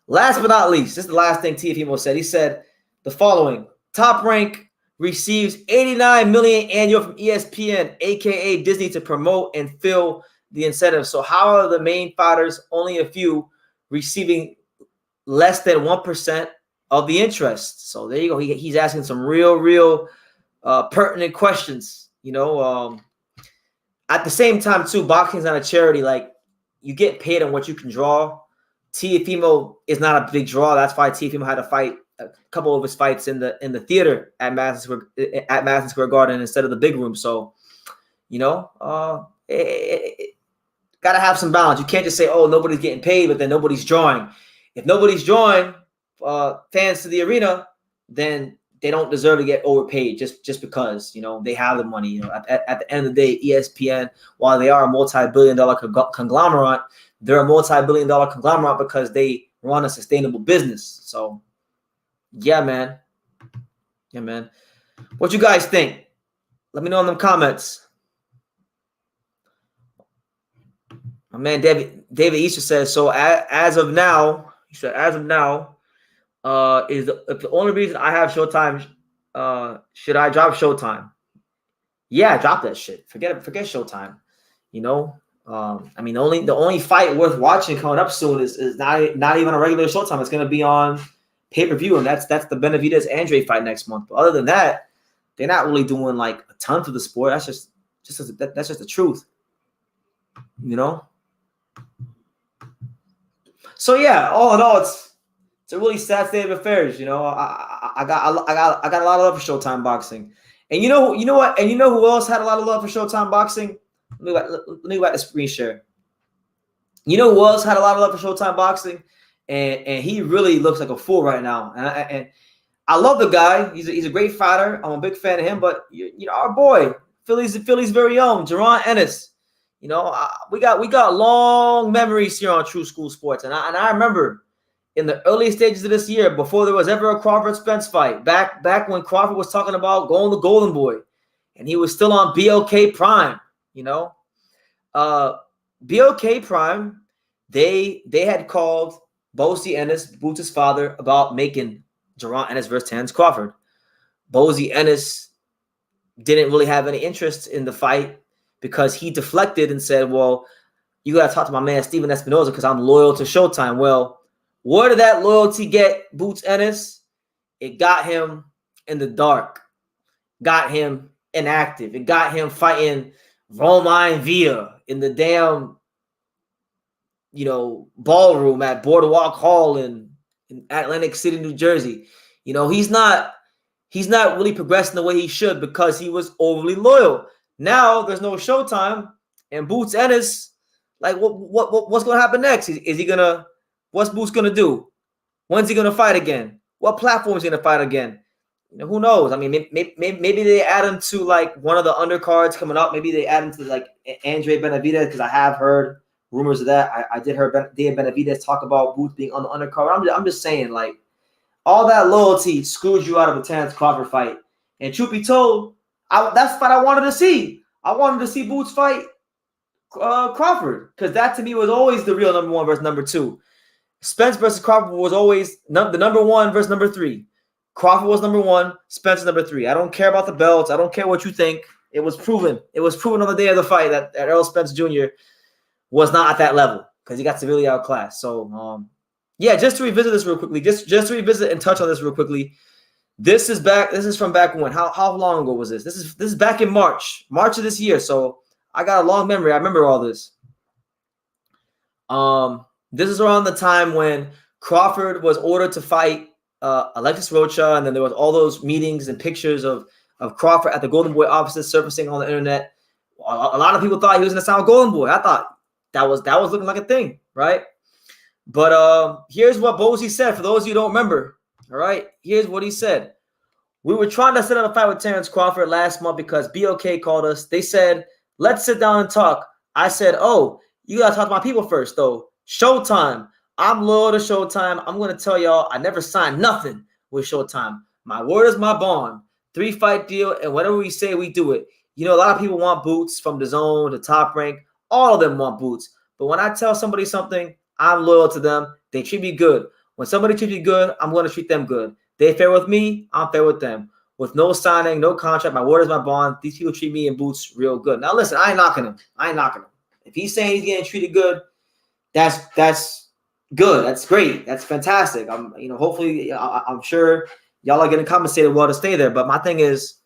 last but not least, this is the last thing Teofimo said. He said the following: Top Rank receives $89 million annual from ESPN, aka Disney, to promote and fill the incentives. So how are the main fighters, only a few, receiving less than 1% of the interest? So there you go. He's asking some real pertinent questions. At the same time too, boxing's not a charity. Like, you get paid on what you can draw. Teofimo is not a big draw. That's why Teofimo had to fight a couple of his fights in the theater at Madison Square Garden instead of the big room. So, gotta have some balance. You can't just say, "Oh, nobody's getting paid," but then nobody's drawing. If nobody's drawing fans to the arena, then they don't deserve to get overpaid just because, you know, they have the money. You know, at the end of the day, ESPN, while they are a multi-billion-dollar conglomerate, they're a multi-billion-dollar conglomerate because they run a sustainable business. So, yeah, man. Yeah, man. What you guys think? Let me know in the comments. My man David Easter says, so as of now, he said, as of now, if the only reason I have Showtime, should I drop Showtime? Yeah, drop that shit. Forget Showtime. You know, I mean, the only fight worth watching coming up soon is not even a regular Showtime. It's gonna be on pay-per-view, and that's the Benavidez Andre fight next month. But other than that, they're not really doing like a ton for the sport. That's just the truth. You know. So yeah, all in all, it's a really sad state of affairs. You know, I got a lot of love for Showtime Boxing, and you know what, and you know who else had a lot of love for Showtime Boxing? Let me go back to screen share. You know who else had a lot of love for Showtime Boxing, and he really looks like a fool right now. And I love the guy. He's a great fighter. I'm a big fan of him. But you know, our boy, Philly's very own Jaron Ennis. You know, we got long memories here on True School Sports, and I remember in the early stages of this year, before there was ever a Crawford Spence fight, back when Crawford was talking about going to Golden Boy, and he was still on BOK Prime. You know, BOK Prime, they had called Buasti-Azeez, Boots' father, about making Jaron Ennis versus Terence Crawford. Buasti-Azeez didn't really have any interest in the fight, because he deflected and said, well, you got to talk to my man Steven Espinoza because I'm loyal to Showtime. Well, where did that loyalty get Boots Ennis? It got him in the dark, got him inactive. It got him fighting Romain Villa in the damn, you know, ballroom at Boardwalk Hall in Atlantic City, New Jersey. You know, he's not really progressing the way he should because he was overly loyal. Now there's no Showtime, and Boots Ennis, like what's gonna happen next? Is he gonna? What's Boots gonna do? When's he gonna fight again? What platform is he gonna fight again? You know, who knows? I mean, maybe they add him to like one of the undercards coming up. Maybe they add him to like Andre Benavidez, because I have heard rumors of that. I did hear Dave Benavidez talk about Boots being on the undercard. I'm just saying, like, all that loyalty screws you out of a Terence Crawford fight. And truth be told, that's the fight I wanted to see. I wanted to see Boots fight Crawford, because that to me was always the real number one versus number two. Spence versus Crawford was always the number one versus number three. Crawford was number one, Spence number three. I don't care about the belts. I don't care what you think. It was proven. It was proven on the day of the fight that Errol Spence Jr. was not at that level because he got severely outclassed. So, yeah, just to revisit this real quickly, just to revisit and touch on this real quickly. This is back. This is from back when? How long ago was this? This is back in March of this year. So I got a long memory. I remember all this. This is around the time when Crawford was ordered to fight Alexis Rocha, and then there was all those meetings and pictures of Crawford at the Golden Boy offices surfacing on the internet. A lot of people thought he was going to sign with Golden Boy. I thought that was looking like a thing, right? But here's what Bozy said. For those of you who don't remember, all right, here's what he said. We were trying to set up a fight with Terence Crawford last month because BOK called us. They said, let's sit down and talk. I said, oh, you got to talk to my people first, though. Showtime. I'm loyal to Showtime. I'm going to tell y'all I never signed nothing with Showtime. My word is my bond. 3-fight deal, and whatever we say, we do it. You know, a lot of people want Boots from the Zone to Top Rank. All of them want Boots. But when I tell somebody something, I'm loyal to them. They treat me good. When somebody treats me good, I'm going to treat them good. They fair with me, I'm fair with them. With no signing, no contract, my word is my bond. These people treat me and Boots real good. Now, listen, I ain't knocking him. If he's saying he's getting treated good, that's good. That's great. That's fantastic. Hopefully, I'm sure y'all are getting compensated well to stay there. But my thing is,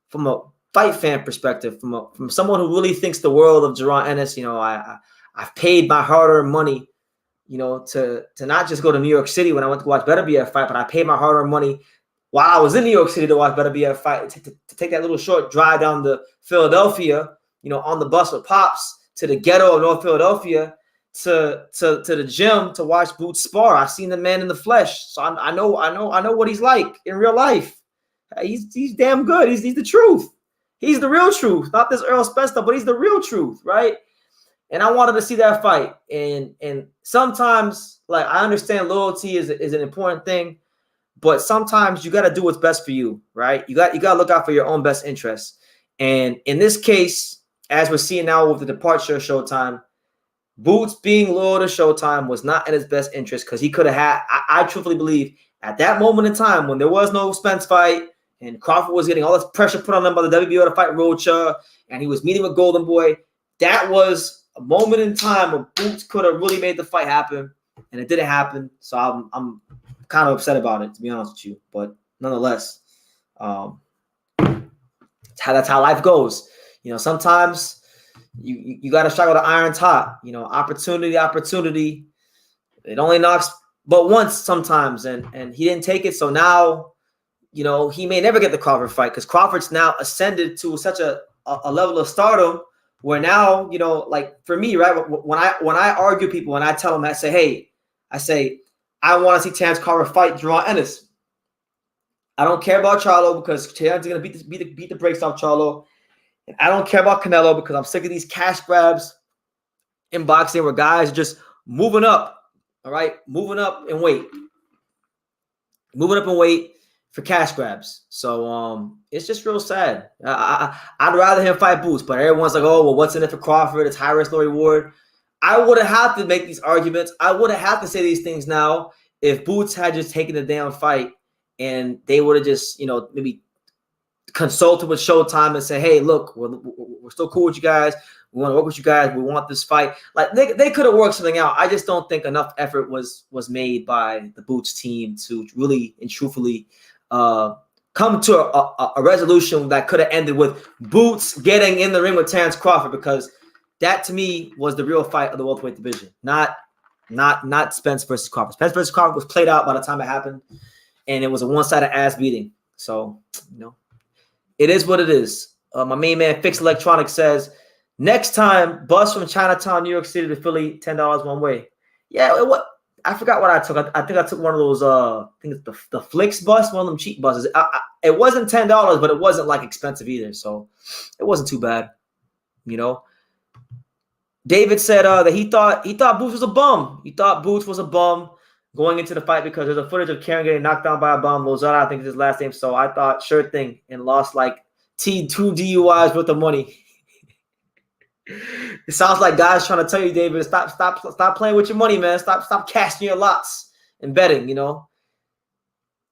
from a fight fan perspective, from someone who really thinks the world of Jaron Ennis, I've paid my hard-earned money, to not just go to New York City when I went to watch Better BF fight, but I paid my hard-earned money while I was in New York City to watch Better BF fight, to take that little short drive down to Philadelphia, on the bus with Pops to the ghetto of North Philadelphia, to the gym to watch Boots spar. I've seen the man in the flesh, so I know what he's like in real life. He's damn good. He's the truth. He's the real truth, not this Earl Spence stuff, but he's the real truth, right? And I wanted to see that fight. And sometimes, like, I understand loyalty is an important thing, but sometimes you got to do what's best for you, right? You got to look out for your own best interests. And in this case, as we're seeing now with the departure of Showtime, Boots being loyal to Showtime was not in his best interest, because he could have had, I truthfully believe, at that moment in time when there was no Spence fight and Crawford was getting all this pressure put on him by the WBO to fight Rocha, and he was meeting with Golden Boy, that was a moment in time where Boots could have really made the fight happen, and it didn't happen. So I'm kind of upset about it, to be honest with you. But nonetheless, that's how life goes. You know, sometimes you got to strike with the iron's hot. You know, opportunity. It only knocks but once sometimes, and he didn't take it. So now, you know, he may never get the Crawford fight, because Crawford's now ascended to such a level of stardom where now, you know, like for me, right, when I argue people, when I tell them, I say, I want to see Terence Crawford fight Jaron Ennis. I don't care about Charlo, because Terence is going to beat the brakes off Charlo. And I don't care about Canelo, because I'm sick of these cash grabs in boxing where guys are just moving up, all right? Moving up in weight for cash grabs. So it's just real sad. I'd rather him fight Boots, but everyone's like, oh, well, what's in it for Crawford? It's high risk, low reward. I wouldn't have to make these arguments. I wouldn't have to say these things now if Boots had just taken the damn fight and they would have just, you know, maybe consulted with Showtime and say, hey, look, we're still cool with you guys. We want to work with you guys. We want this fight. Like, they could have worked something out. I just don't think enough effort was made by the Boots team to really and truthfully come to a resolution that could have ended with Boots getting in the ring with Terence Crawford, because that to me was the real fight of the welterweight division, not Spence versus Crawford. Spence versus Crawford was played out by the time it happened, and it was a one-sided ass beating. So, you know, it is what it is. My main man, Fixed Electronics, says, next time, bus from Chinatown, New York City to Philly, $10 one way. Yeah, what? I forgot what I took. I think I took one of those, I think it's the Flix bus, one of them cheap buses. It wasn't $10, but it wasn't, like, expensive either. So it wasn't too bad, you know. David said that he thought Boots was a bum. He thought Boots was a bum going into the fight because there's a footage of Karen getting knocked down by a bum. Lozada, I think is his last name. So I thought, sure thing, and lost like two DUIs worth of money. It sounds like guys trying to tell you, David, stop playing with your money, man. Stop casting your lots and betting. You know,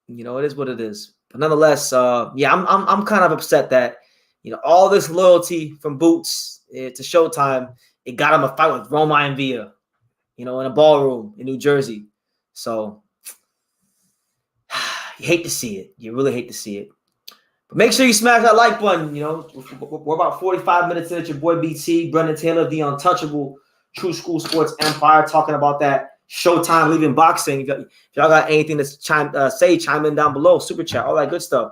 it is what it is. But nonetheless, yeah, I'm kind of upset that, you know, all this loyalty from Boots to Showtime, it got him a fight with Roma and Villa, you know, in a ballroom in New Jersey. So you hate to see it. You really hate to see it. But make sure you smash that like button. You know, we're about 45 minutes in. It's your boy BT, Brendan Taylor, the untouchable True School Sports Empire, talking about that Showtime leaving boxing. If y'all got anything to chime in down below, super chat, all that good stuff.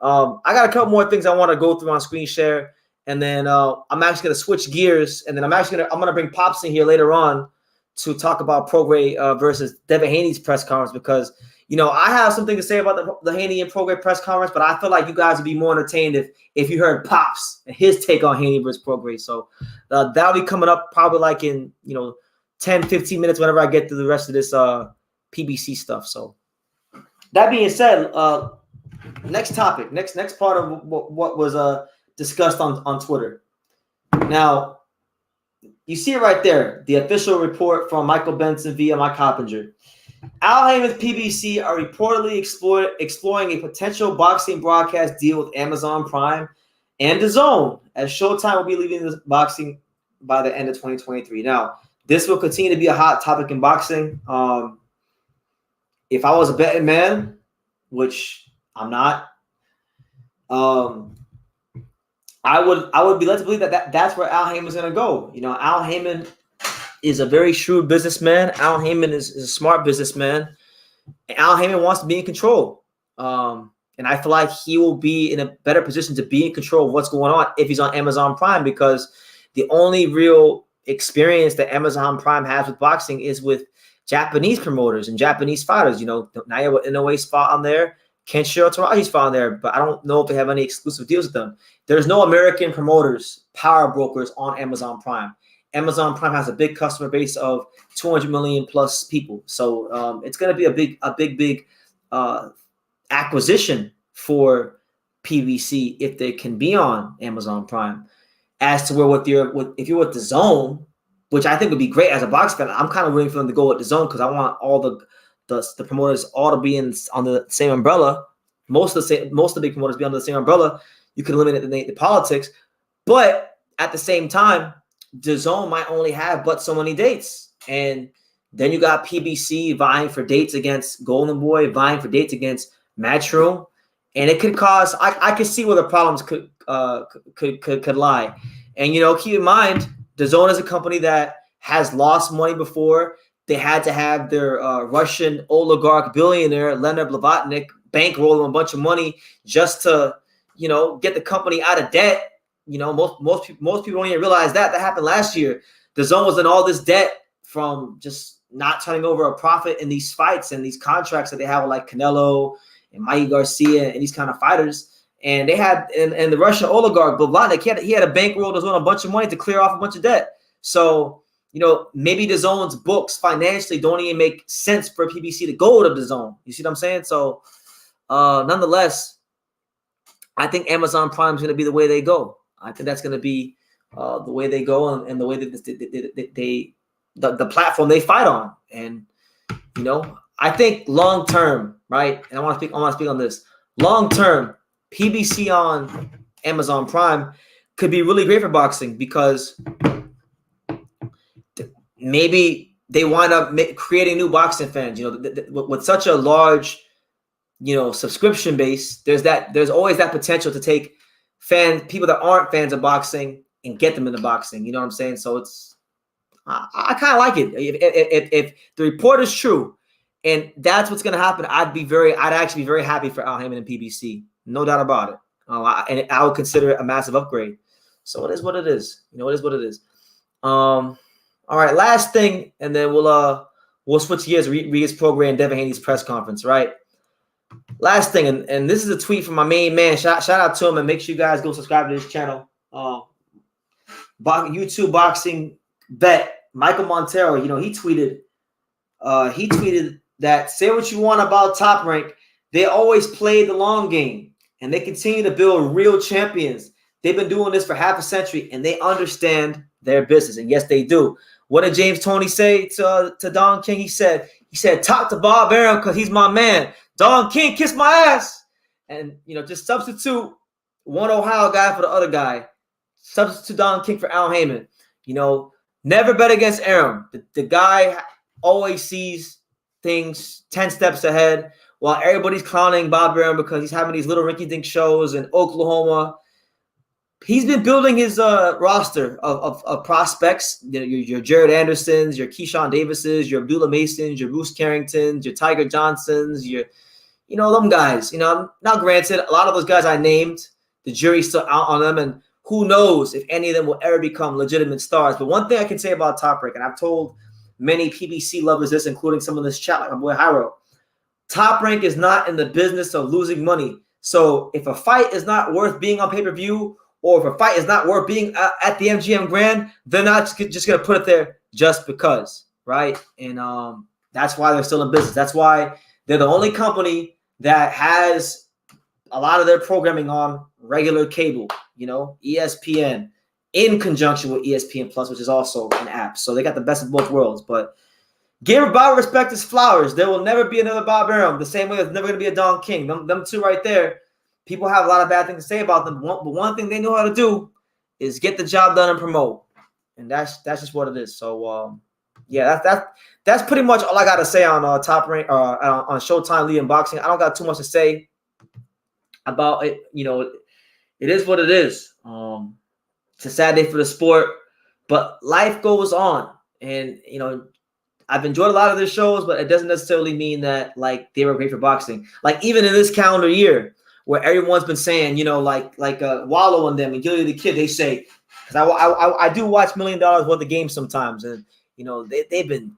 I got a couple more things I want to go through on screen share, and then I'm actually going to switch gears, and then I'm gonna bring Pops in here later on to talk about Prograis versus Devin Haney-Press Conference, because, you know, I have something to say about the Haney and Prograis press conference, but I feel like you guys would be more entertained if you heard Pops and his take on Haney versus Prograis. So that'll be coming up probably like in, you know, 10, 15 minutes whenever I get through the rest of this PBC stuff. So that being said, next topic, next part of what was discussed on Twitter. Now, you see it right there, the official report from Michael Benson via Mike Hoppinger. Al Haymon's PBC are reportedly exploring a potential boxing broadcast deal with Amazon Prime and DAZN, as Showtime will be leaving this boxing by the end of 2023. Now, this will continue to be a hot topic in boxing. If I was a betting man, which I'm not, I would be led to believe that's where Al Haymon's going to go. You know, Al Haymon is a very shrewd businessman. Al Haymon is a smart businessman. And Al Haymon wants to be in control. And I feel like he will be in a better position to be in control of what's going on if he's on Amazon Prime, because the only real experience that Amazon Prime has with boxing is with Japanese promoters and Japanese fighters. You know, Naoya Inoue's fought on there. Kenshiro Taraji's found there, but I don't know if they have any exclusive deals with them. There's no American promoters, power brokers on Amazon Prime. Amazon Prime has a big customer base of 200 million plus people. So it's going to be a big acquisition for PBC if they can be on Amazon Prime. As to where if you're with the Zone, which I think would be great as a box fan, I'm kind of waiting for them to go with the Zone because I want all the promoters all to be on the same umbrella. Most of the big promoters be under the same umbrella. You can eliminate the politics, but at the same time, the Zone might only have but so many dates, and then you got PBC vying for dates against Golden Boy, vying for dates against Matchroom, and it could cause. I could see where the problems could lie, and keep in mind the Zone is a company that has lost money before. They had to have their Russian oligarch billionaire Leonard Blavatnik bankroll them a bunch of money just to, get the company out of debt. Most people don't even realize that happened last year. The Zone was in all this debt from just not turning over a profit in these fights and these contracts that they have with like Canelo and Mikey Garcia and these kind of fighters. And they had and the Russian oligarch Blavatnik, he had a bankroll that's on a bunch of money to clear off a bunch of debt. So maybe the Zone's books financially don't even make sense for PBC to go to the Zone. You see what I'm saying? So, nonetheless, I think Amazon Prime is going to be the way they go. I think that's going to be the way they go and the way that the platform they fight on. And I think long term, right? And I want to speak on this. Long term, PBC on Amazon Prime could be really great for boxing because maybe they wind up creating new boxing fans. With such a large, subscription base, there's always that potential to take people that aren't fans of boxing and get them into boxing. You know what I'm saying? So I kind of like it. If the report is true, and that's what's going to happen, I'd actually be very happy for Al Haymon and PBC, no doubt about it. And I would consider it a massive upgrade. So it is what it is. It is what it is. All right, last thing, and then we'll switch gears. Read his program, Devin Haney-Press Conference, right? Last thing, and this is a tweet from my main man. Shout out to him, and make sure you guys go subscribe to this channel. YouTube boxing vet Michael Montero. He tweeted that say what you want about Top Rank, they always play the long game, and they continue to build real champions. They've been doing this for half a century, and they understand their business. And yes, they do. What did James Toney say to Don King? He said, talk to Bob Arum because he's my man. Don King, kiss my ass. And, just substitute one Ohio guy for the other guy. Substitute Don King for Al Haymon. Never bet against Arum. The guy always sees things 10 steps ahead while everybody's clowning Bob Arum because he's having these little rinky-dink shows in Oklahoma. He's been building his roster of prospects. Your Jared Andersons, your Keyshawn Davises, your Abdullah Masons, your Bruce Carringtons, your Tiger Johnsons, them guys. Now granted, a lot of those guys I named, the jury's still out on them, and who knows if any of them will ever become legitimate stars. But one thing I can say about Top Rank, and I've told many PBC lovers this, including some of this chat, like my boy Hyro, Top Rank is not in the business of losing money. So if a fight is not worth being on pay-per-view, or if a fight is not worth being at the MGM Grand, they're not just going to put it there just because, right? And that's why they're still in business. That's why they're the only company that has a lot of their programming on regular cable, ESPN, in conjunction with ESPN Plus, which is also an app. So they got the best of both worlds. But give Bob respect his flowers. There will never be another Bob Arum, the same way there's never going to be a Don King. Them two right there. People have a lot of bad things to say about them, but one thing they know how to do is get the job done and promote, and that's just what it is. So, that's pretty much all I got to say on Top Rank on Showtime League and Boxing. I don't got too much to say about it. It is what it is. It's a sad day for the sport, but life goes on, and I've enjoyed a lot of their shows, but it doesn't necessarily mean that like they were great for boxing. Like even in this calendar year, where everyone's been saying, like Wallow and them and Gilly the Kid, they say, because I do watch $1 Million worth of games sometimes, and they've been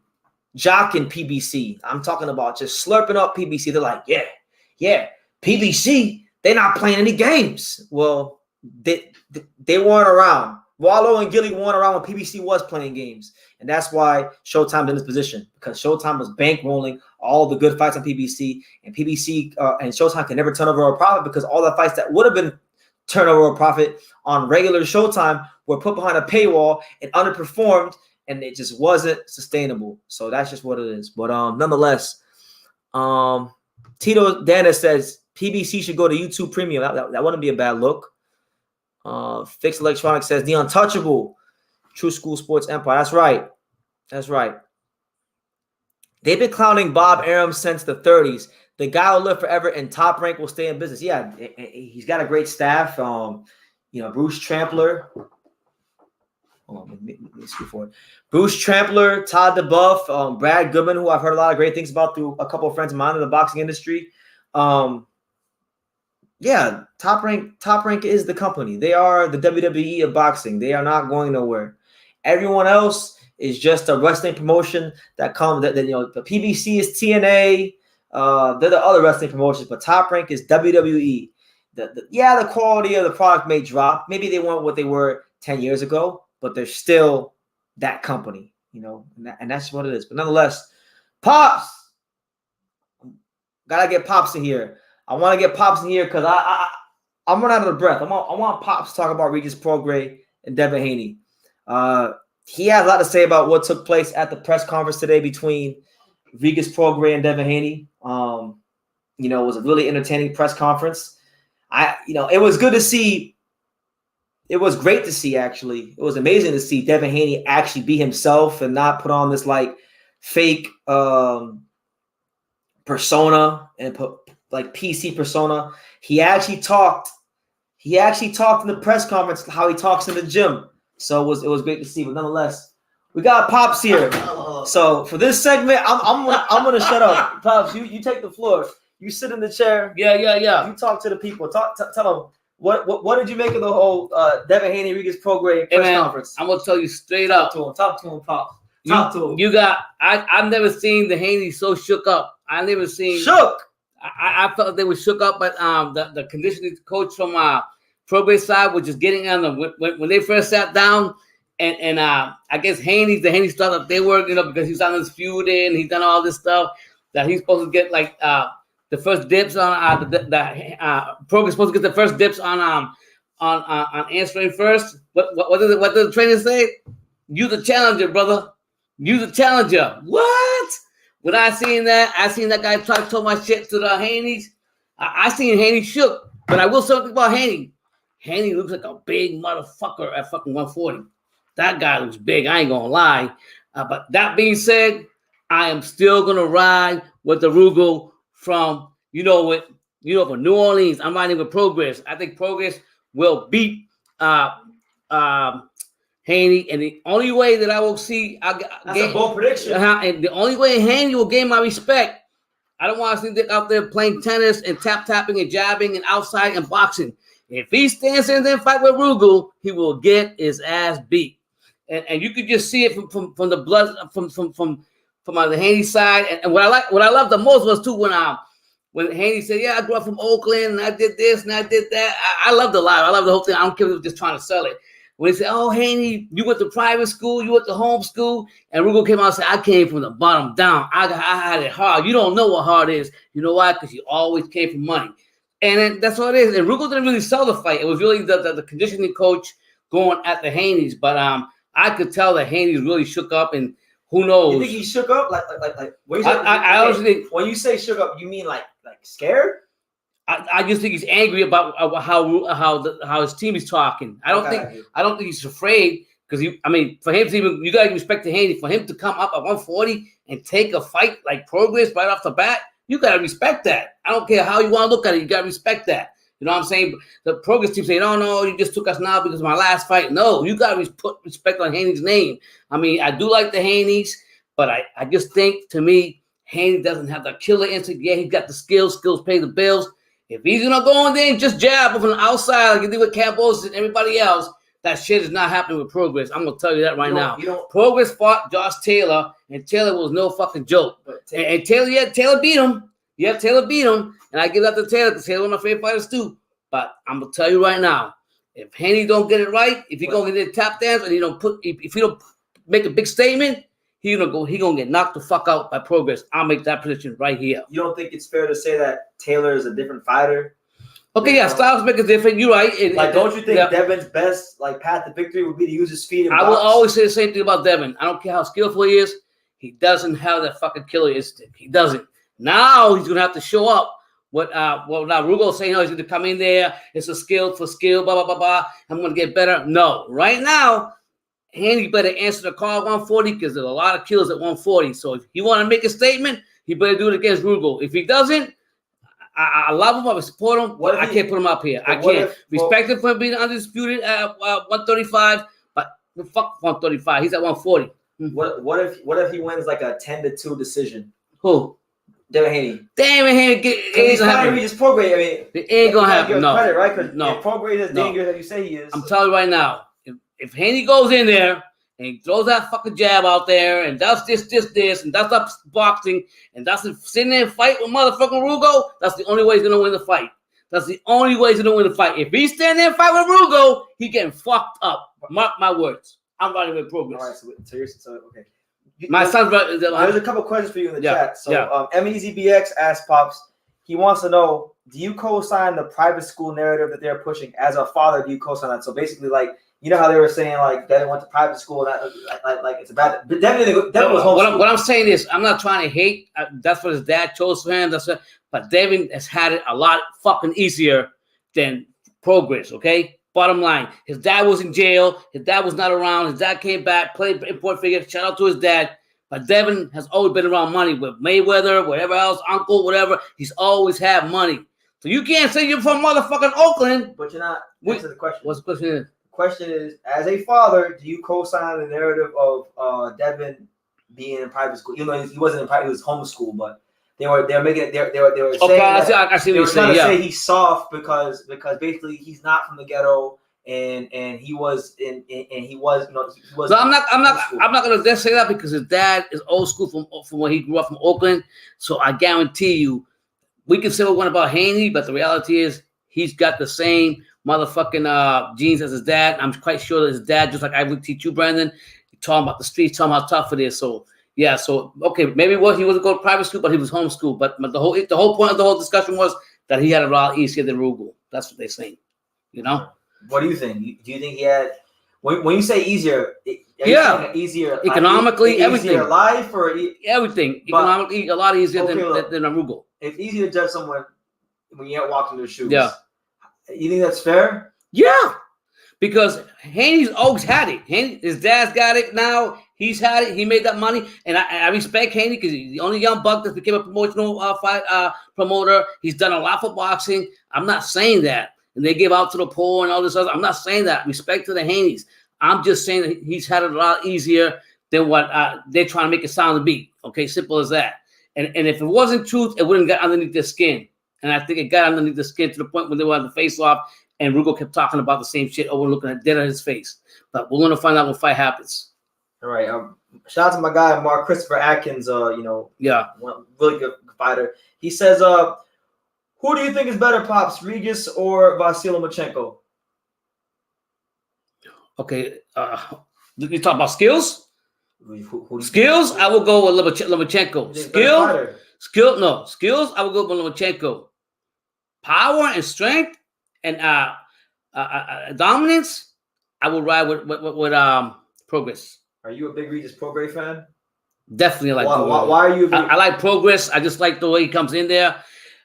jocking PBC. I'm talking about just slurping up PBC. They're like, yeah, PBC, they're not playing any games. Well, they weren't around. Wallow and Gilly weren't around when PBC was playing games. And that's why Showtime's in this position, because Showtime was bankrolling all the good fights on PBC, and PBC and Showtime can never turn over a profit because all the fights that would have been turnover a profit on regular Showtime were put behind a paywall and underperformed, and it just wasn't sustainable. So that's just what it is. But nonetheless, Tito Dana says PBC should go to YouTube Premium. That wouldn't be a bad look. Fixed Electronics says the untouchable True School Sports Empire. That's right. That's right. They've been clowning Bob Arum since the 30s. The guy will live forever and Top Rank will stay in business. Yeah, he's got a great staff. Bruce Trampler. Hold on, let me scoot forward. Bruce Trampler, Todd DeBuff, Brad Goodman, who I've heard a lot of great things about through a couple of friends of mine in the boxing industry. Yeah, Top Rank is the company. They are the WWE of boxing. They are not going nowhere. Everyone else is just a wrestling promotion that comes. The PBC is TNA. They're the other wrestling promotions, but Top Rank is WWE. The quality of the product may drop. Maybe they weren't what they were 10 years ago, but they're still that company, and that's what it is. But nonetheless, Pops, gotta get Pops in here. I want to get Pops in here because I'm running out of breath. I want Pops to talk about Regis Prograis and Devin Haney. He has a lot to say about what took place at the press conference today between Regis Prograis and Devin Haney. It was a really entertaining press conference. It was good to see. It was great to see, actually. It was amazing to see Devin Haney actually be himself and not put on this fake persona and put PC persona. He actually talked in the press conference how he talks in the gym. So it was great to see. But nonetheless, we got Pops here. So for this segment, I'm gonna shut up. Pops, you take the floor. You sit in the chair. Yeah. You talk to the people. Tell them what did you make of the whole Devin Haney Regis Prograis press conference? I'm gonna tell you straight up. Talk to him, Pops. Talk to him. I've never seen the Haney so shook up. I never seen shook. I felt they were shook up, but the conditioning coach from Prograis side was just getting on them when they first sat down, and I guess the Haney stuff that they were, because he's on this feud and he's done all this stuff that he's supposed to get the first dips on Prograis supposed to get the first dips on answering first. What did the trainer say? You the challenger, brother. You the challenger. What? When I seen that guy try to talk my shit to the Haneys. I seen Haney shook. But I will say something about Haney. Haney looks like a big motherfucker at fucking 140. That guy looks big. I ain't gonna lie. But that being said, I am still gonna ride with the Rugal from from New Orleans. I'm riding with Prograis. I think Prograis will beat Haney, and the only way that I will see, that's a bold prediction. And the only way Haney will gain my respect, I don't want to see Dick out there playing tennis and tapping and jabbing and outside and boxing. If he stands in there and fight with Rugal, he will get his ass beat, and you could just see it from the blood from the Haney side. And what I loved the most was too when Haney said, "Yeah, I grew up from Oakland and I did this and I did that." I love the live. I love the whole thing. I don't care if they're just trying to sell it. When they said, "Oh, Haney, you went to private school, you went to home school," and Rugal came out and said, "I came from the bottom down. I had it hard. You don't know what hard is. You know why? Because you always came from money." And that's what it is. And Rugal didn't really sell the fight. It was really the conditioning coach going at the Haneys. But I could tell that Haney's really shook up, and who knows? You think he shook up? Like I honestly think when you say shook up, you mean like scared? I just think he's angry about how his team is talking. I don't think he's afraid, because for him to even, you gotta give respect to Haney, for him to come up at 140 and take a fight like Prograis right off the bat, you gotta respect that. I don't care how you want to look at it, you gotta respect that. You know what I'm saying? The Prograis team saying, "Oh no, you just took us now because of my last fight." No, you gotta put respect on Haney's name. I do like the Haneys, but I just think, to me, Haney doesn't have the killer instinct. Yeah, he's got the skills pay the bills. If he's gonna go in there and just jab from the outside like he did with Cambosis and everybody else, that shit is not happening with Prograis. I'm gonna tell you that right now. Prograis fought Josh Taylor, and Taylor was no fucking joke. And Taylor beat him. Yeah, Taylor beat him. And I give that to Taylor because Taylor's one of my favorite fighters too. But I'm gonna tell you right now, if Haney don't get it right, if he gonna get the tap dance and he don't if he don't make a big statement, he gonna get knocked the fuck out by Progress. I'll make that prediction right here. You don't think it's fair to say that Taylor is a different fighter? Okay, yeah, styles make a difference. You're right. Don't you think Devin's best path to victory would be to use his feet? I will always say the same thing about Devin. I don't care how skillful he is. He doesn't have that fucking killer instinct. He doesn't. Now he's gonna have to show up. What now Rugo's saying, he's gonna come in there. It's a skill for skill, blah, blah, blah, blah. I'm gonna get better. No, right now, Haney better answer the call at 140 because there's a lot of kills at 140. So if he want to make a statement, he better do it against Rugo. If he doesn't, I love him, I support him, but I can't put him up here. I can't. Respect him for being undisputed at 135, but fuck 135. He's at 140. What if he wins like a 10-2 decision? Who? Devin Haney. Damn it, he's trying to reach his pro grade. I mean, it ain't gonna happen. No, credit, right? Because no, pro grade is dangerous as you say he is. I'm telling you right now, if Haney goes in there and he throws that fucking jab out there and does this, and that's up boxing and that's sitting there and fight with motherfucking Rugo, that's the only way he's gonna win the fight. That's the only way he's gonna win the fight. If he stand there and fight with Rugo, he getting fucked up. Mark my words. I'm riding with Progress. All right, so okay. My son's brother. There's a couple questions for you in the chat. So MEZBX asks Pops, he wants to know, do you co-sign the private school narrative that they're pushing? As a father, do you co-sign that? So basically, you know how they were saying Devin went to private school, and it's a bad. But Devin was homeschooled. What I'm saying is, I'm not trying to hate. That's what his dad chose for him. But Devin has had it a lot fucking easier than Progress. Okay. Bottom line, his dad was in jail. His dad was not around. His dad came back, played important figure. Shout out to his dad. But Devin has always been around money with Mayweather, whatever else, uncle, whatever. He's always had money. So you can't say you're from motherfucking Oakland. But you're not answering the question. What's the question? The question is, as a father, do you co-sign the narrative of Devin being in private school? Even though he wasn't in private, he was homeschooled, but they were making it. They were saying I see what you're saying. Say he's soft because basically he's not from the ghetto, and he was he was. So I'm not gonna just say that because his dad is old school from when he grew up from Oakland. So I guarantee you, we can say one about Haney, but the reality is he's got the same motherfucking genes as his dad. I'm quite sure that his dad, just like I would teach you, Brandon, talking about the streets, talking how tough it is. So. Yeah, so okay, maybe he wasn't going to private school, but he was homeschooled. But the whole point of the whole discussion was that he had it a lot easier than Rugo. That's what they're saying. You know? What do you think? Do you think he had? When you say easier, easier economically, everything, easier life or everything economically a lot easier than Rugo. It's easy to judge someone when you ain't walking their shoes. Yeah, you think that's fair? Yeah, because Haney's always had it. His dad's got it now. He's had it. He made that money, and I respect Haney because he's the only young buck that became a promotional promoter. He's done a lot for boxing. I'm not saying that, and they give out to the poor and all this other. I'm not saying that. Respect to the Haneys. I'm just saying that he's had it a lot easier than what they're trying to make it sound to be. Okay, simple as that. And if it wasn't truth, it wouldn't get underneath their skin. And I think it got underneath the skin to the point when they were on the face-off, and Rugo kept talking about the same shit over looking dead at his face. But we're going to find out when fight happens. All right. Shout out to my guy, Mark Christopher Atkins. One really good fighter. He says, who do you think is better, Pops, Regis or Vasily Lomachenko? Okay. You talk about skills? Skills? I will go with Lomachenko. Skills, I will go with Lomachenko. Power and strength and dominance, I will ride with Progress. Are you a big Regis Prograis fan? Definitely like why are you? I like Progress. I just like the way he comes in there.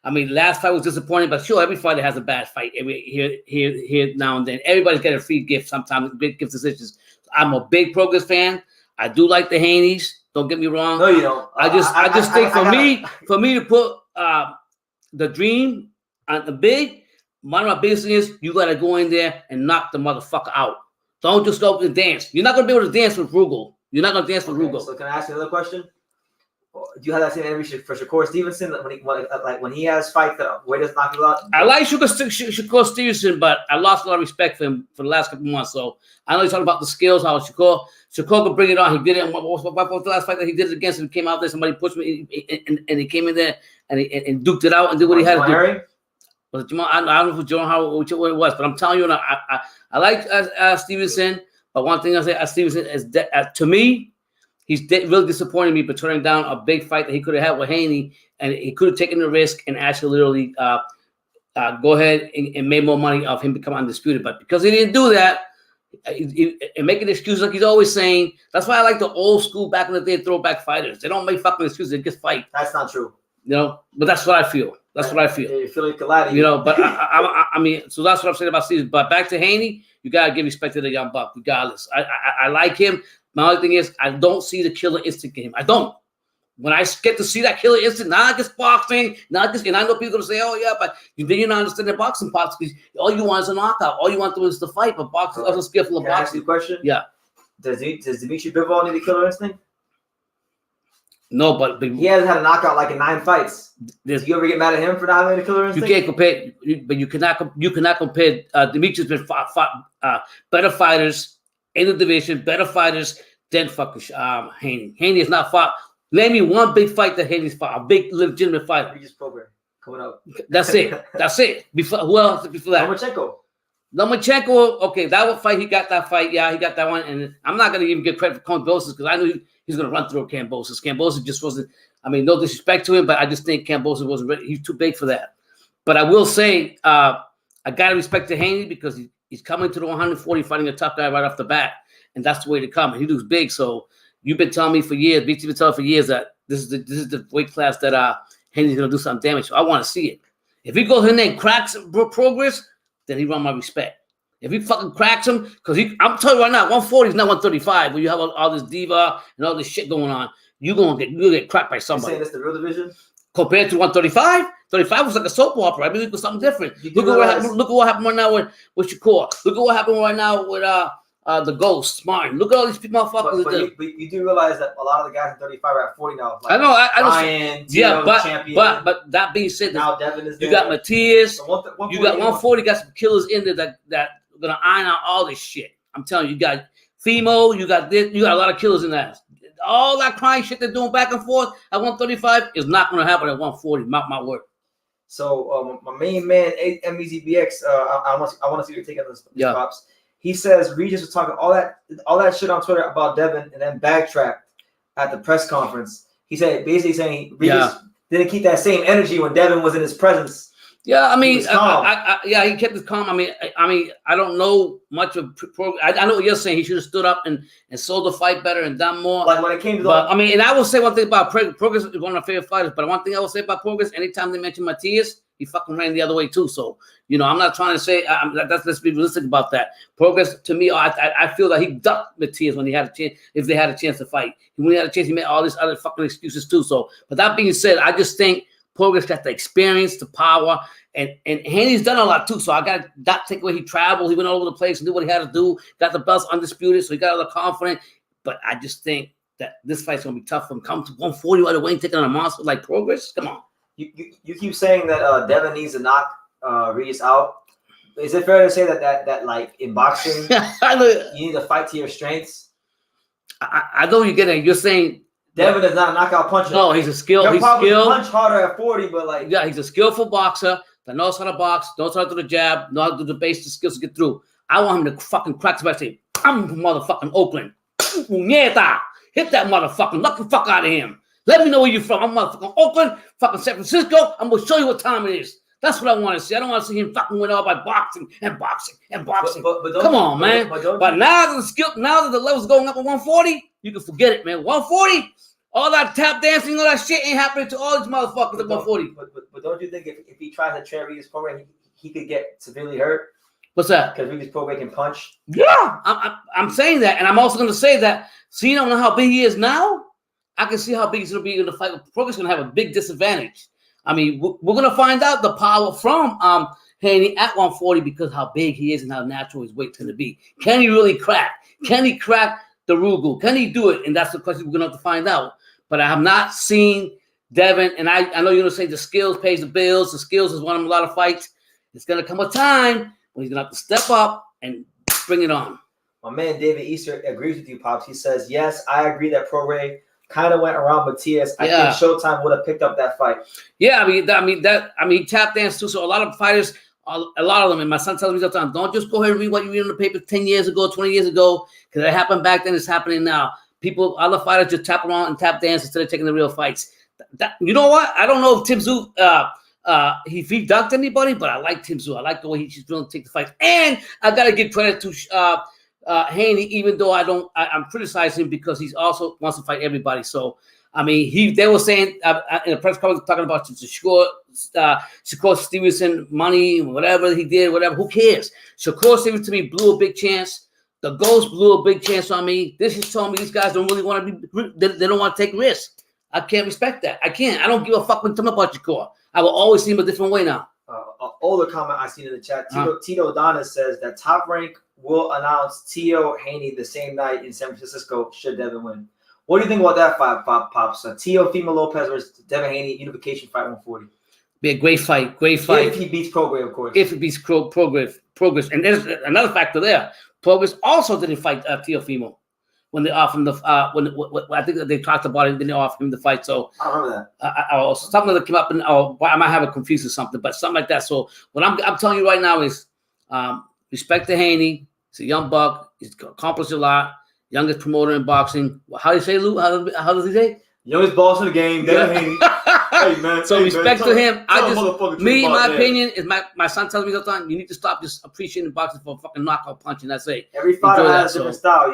I mean, last fight was disappointing, but sure, every fighter has a bad fight. Here now and then. Everybody's got a free gift sometimes. Big gift decisions. I'm a big Progress fan. I do like the Haneys. Don't get me wrong. No, you don't. I just think for me to put the dream on the big. One of my biggest things is you got to go in there and knock the motherfucker out. Don't just go up and dance. You're not going to be able to dance with Rugo. You're not going to dance with Rugo. So can I ask you another question? Do you have that same energy for Shakur Stevenson when he has fights that Wade does knock you out? I like Shakur Stevenson, but I lost a lot of respect for him for the last couple months. So I know he's talking about the skills, how Shakur could bring it on. He did it. What was the last fight that he did it against him? He came out there, somebody pushed me, and he came in there and duked it out and did what he had to do. Was it Jamal? I don't know if it was Jaron, which one it was, but I'm telling you, I like Stevenson. But one thing I say, Stevenson is to me, he's really disappointed me for turning down a big fight that he could have had with Haney, and he could have taken the risk and actually literally go ahead and made more money off him becoming undisputed. But because he didn't do that, and making excuses like he's always saying, that's why I like the old school back in the day throwback fighters. They don't make fucking excuses; they just fight. That's not true. But that's what I feel. That's what I feel. You feel like Kaladi. But I mean, so that's what I'm saying about Stevenson. But back to Haney, you gotta give respect to the young buck, regardless. I like him. My only thing is, I don't see the killer instinct in him. I don't. When I get to see that killer instinct, not just boxing, and I know people are going to say, oh, yeah, but then you're not understanding boxing parts because all you want is a knockout. All you want to do is to fight, but boxing is also skillful of boxing. Can I ask you a question? Yeah. Does Dimitri Bivol need a killer instinct? No, but he hasn't had a knockout like in 9 fights. Do you ever get mad at him for not having a killer instinct? You can't compare, but you cannot compare. Dimitri's been fought better fighters in the division, better fighters than fucking Haney. Haney has not fought. Name me one big fight that Haney's fought, a big legitimate fight. Regis program coming up. That's it. That's it. Before who else before that? Lomachenko. Okay, that one fight. He got that fight. Yeah, he got that one. And I'm not gonna even give credit for Kambosos because I knew he's gonna run through Kambosos. Kambosos just wasn't. I mean, no disrespect to him, but I just think Kambosos wasn't ready. He's too big for that. But I will say, I gotta respect to Haney because he's coming to the 140 fighting a tough guy right off the bat, and that's the way to come. He looks big, so. You've been telling me for years, BT's been telling me for years that this is the weight class that Haney's gonna do something damage. So I want to see it. If he goes in there and cracks Progress, then he run my respect. If he fucking cracks him, because I'm telling you right now, 140 is not 135. When you have all this diva and all this shit going on, you'll get cracked by somebody. You're saying it's the real division compared to 135. 35 was like a soap opera. I mean, it was something different. Look at what happened right now with Shakur. Look at what happened right now with the Ghost, Martin. Look at all these motherfuckers. But you do realize that a lot of the guys in 35 are at 40 now. Like I know. I Ryan, yeah, Champion, but that being said, now Devin is there. You got Matias. So you got 140. Got some killers in there that are gonna iron out all this shit. I'm telling you, you got Fimo. You got this. You got a lot of killers in that. All that crying shit they're doing back and forth at 135 is not gonna happen at 140. My word. So my main man, MEZBX, I want to see your take on this pops. He says Regis was talking all that shit on Twitter about Devin and then backtracked at the press conference. He said basically saying Regis didn't keep that same energy when Devin was in his presence. Yeah, I mean, he kept his calm. I mean, I don't know much of. I know what you're saying. He should have stood up and sold the fight better and done more. Like when it came to I mean, and I will say one thing about Progress is one of my favorite fighters. But one thing I will say about Progress, anytime they mention Matias, he fucking ran the other way too. So I'm not trying to say let's be realistic about that. Progress to me, I feel that he ducked Matias when he had a chance. If they had a chance to fight, when he had a chance, he made all these other fucking excuses too. So, but that being said, I just think Progress got the experience, the power, and Haney's done a lot too. So I got that take away. He traveled, he went all over the place and did what he had to do. Got the belts undisputed, so he got a little confident. But I just think that this fight's gonna be tough for him. Come to 140 right away and taking on a monster like Progress. Come on. You keep saying that Devin needs to knock Regis out. Is it fair to say that like in boxing you need to fight to your strengths? I know you get it. You're saying Devin is not a knockout puncher. No, he's a skill. He's skilled. Punch harder at 40, but like he's a skillful boxer that knows how to box, knows how to do the jab, knows how to do the basic skills to get through. I want him to fucking crack somebody. Say, I'm from motherfucking Oakland. Hit that motherfucker. Knock the fuck out of him. Let me know where you're from. I'm motherfucking Oakland, fucking San Francisco. I'm gonna show you what time it is. That's what I want to see. I don't want to see him fucking win all by boxing. But come on, man. But now that the level's going up at 140, you can forget it, man. 140. All that tap dancing, all that shit ain't happening to all these motherfuckers at 140. But don't you think if he tries to trade Regis program, he could get severely hurt? What's that? Because Regis program can punch. Yeah, I'm saying that, and I'm also going to say that. See, you don't know how big he is now. I can see how big he's going to be in the fight. Progress going to have a big disadvantage. I mean, we're going to find out the power from Haney at 140 because how big he is and how natural his weight's going to be. Can he really crack? Can he crack the Rugal? Can he do it? And that's the question we're going to have to find out. but I have not seen Devin. And I know you're going to say the skills pays the bills. The skills has won him a lot of fights. It's going to come a time when he's going to have to step up and bring it on. My man David Easter agrees with you, Pops. He says, yes, I agree that Prograis kind of went around Matias. I think Showtime would have picked up that fight. Yeah, he tap danced too. So a lot of fighters, a lot of them, and my son tells me all the time, don't just go ahead and read what you read in the paper 10 years ago, 20 years ago, because it happened back then, it's happening now. Other fighters just tap around and tap dance instead of taking the real fights. You know what? I don't know if Tim Tszyu, if he ducked anybody, but I like Tim Tszyu. I like the way he's willing to take the fight. And I got to give credit to Haney, even though I'm criticizing him because he also wants to fight everybody. So, I mean, they were saying in a press conference talking about Shakur Stevenson money, whatever he did, whatever. Who cares? Shakur Stevenson to me blew a big chance. The Ghost blew a big chance on me. This is telling me these guys don't really want to be. They don't want to take risks. I can't respect that. I can't. I don't give a fuck when talking about Shakur. I will always see him a different way now. Older comment I seen in the chat. Tito Donis says that Top Rank will announce Teo Haney the same night in San Francisco should Devin win. What do you think about that fight, Pops? Teofimo Lopez versus Devin Haney, unification fight 140. Be a great fight. Great fight. If he beats Prograis, of course. If he beats Prograis. And there's another factor there. Prograis also didn't fight Teofimo when they offered him the I think that they talked about it and then they offered him the fight. So I remember that. Something that came up and I might have it confused or something, but something like that. So what I'm telling you right now is respect to Haney. He's a young buck. He's accomplished a lot. Youngest promoter in boxing. How do you say, Lou? How does he say? Youngest boss in the game, Devin Haney. Hey, man. So respect to him. My opinion is my son tells me all the time, you need to stop just appreciating boxing for a fucking knockout punch, and that's it. Every fighter has a different style.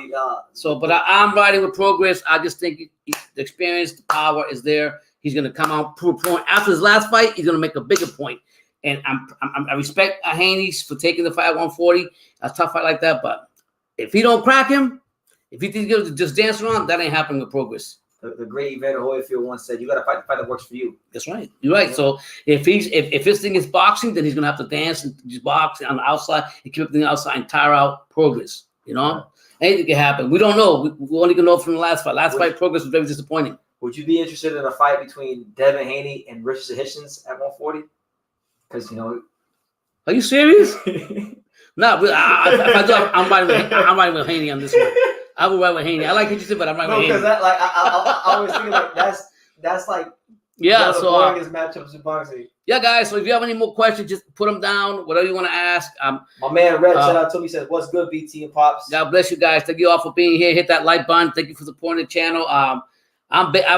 But I'm riding with Prograis. I just think the experience, the power is there. He's going to come out prove a point. After his last fight, he's going to make a bigger point. And I respect Haney for taking the fight at 140. A tough fight like that. But if he don't crack him, if he thinks he's just dance around, that ain't happening with Prograis. The great Evander Holyfield once said, "You got to fight the fight that works for you." That's right. You're right. Yeah. So if his thing is boxing, then he's gonna have to dance and just box on the outside and keep everything outside and tire out Prograis. You know, anything can happen. We don't know. We only can know from the last fight. Prograis was very disappointing. Would you be interested in a fight between Devin Haney and Richard Hitchens at 140? Because are you serious? No, if I do, I'm riding with Haney on this one. I will ride with Haney. I like what you said, but I'm riding with Haney. No, because I was thinking like that's like the boringest matchups in boxing. Yeah, guys. So if you have any more questions, just put them down. Whatever you want to ask. My man Red shout out to me says, "What's good, BT and Pops?" God bless you guys. Thank you all for being here. Hit that like button. Thank you for supporting the channel. I've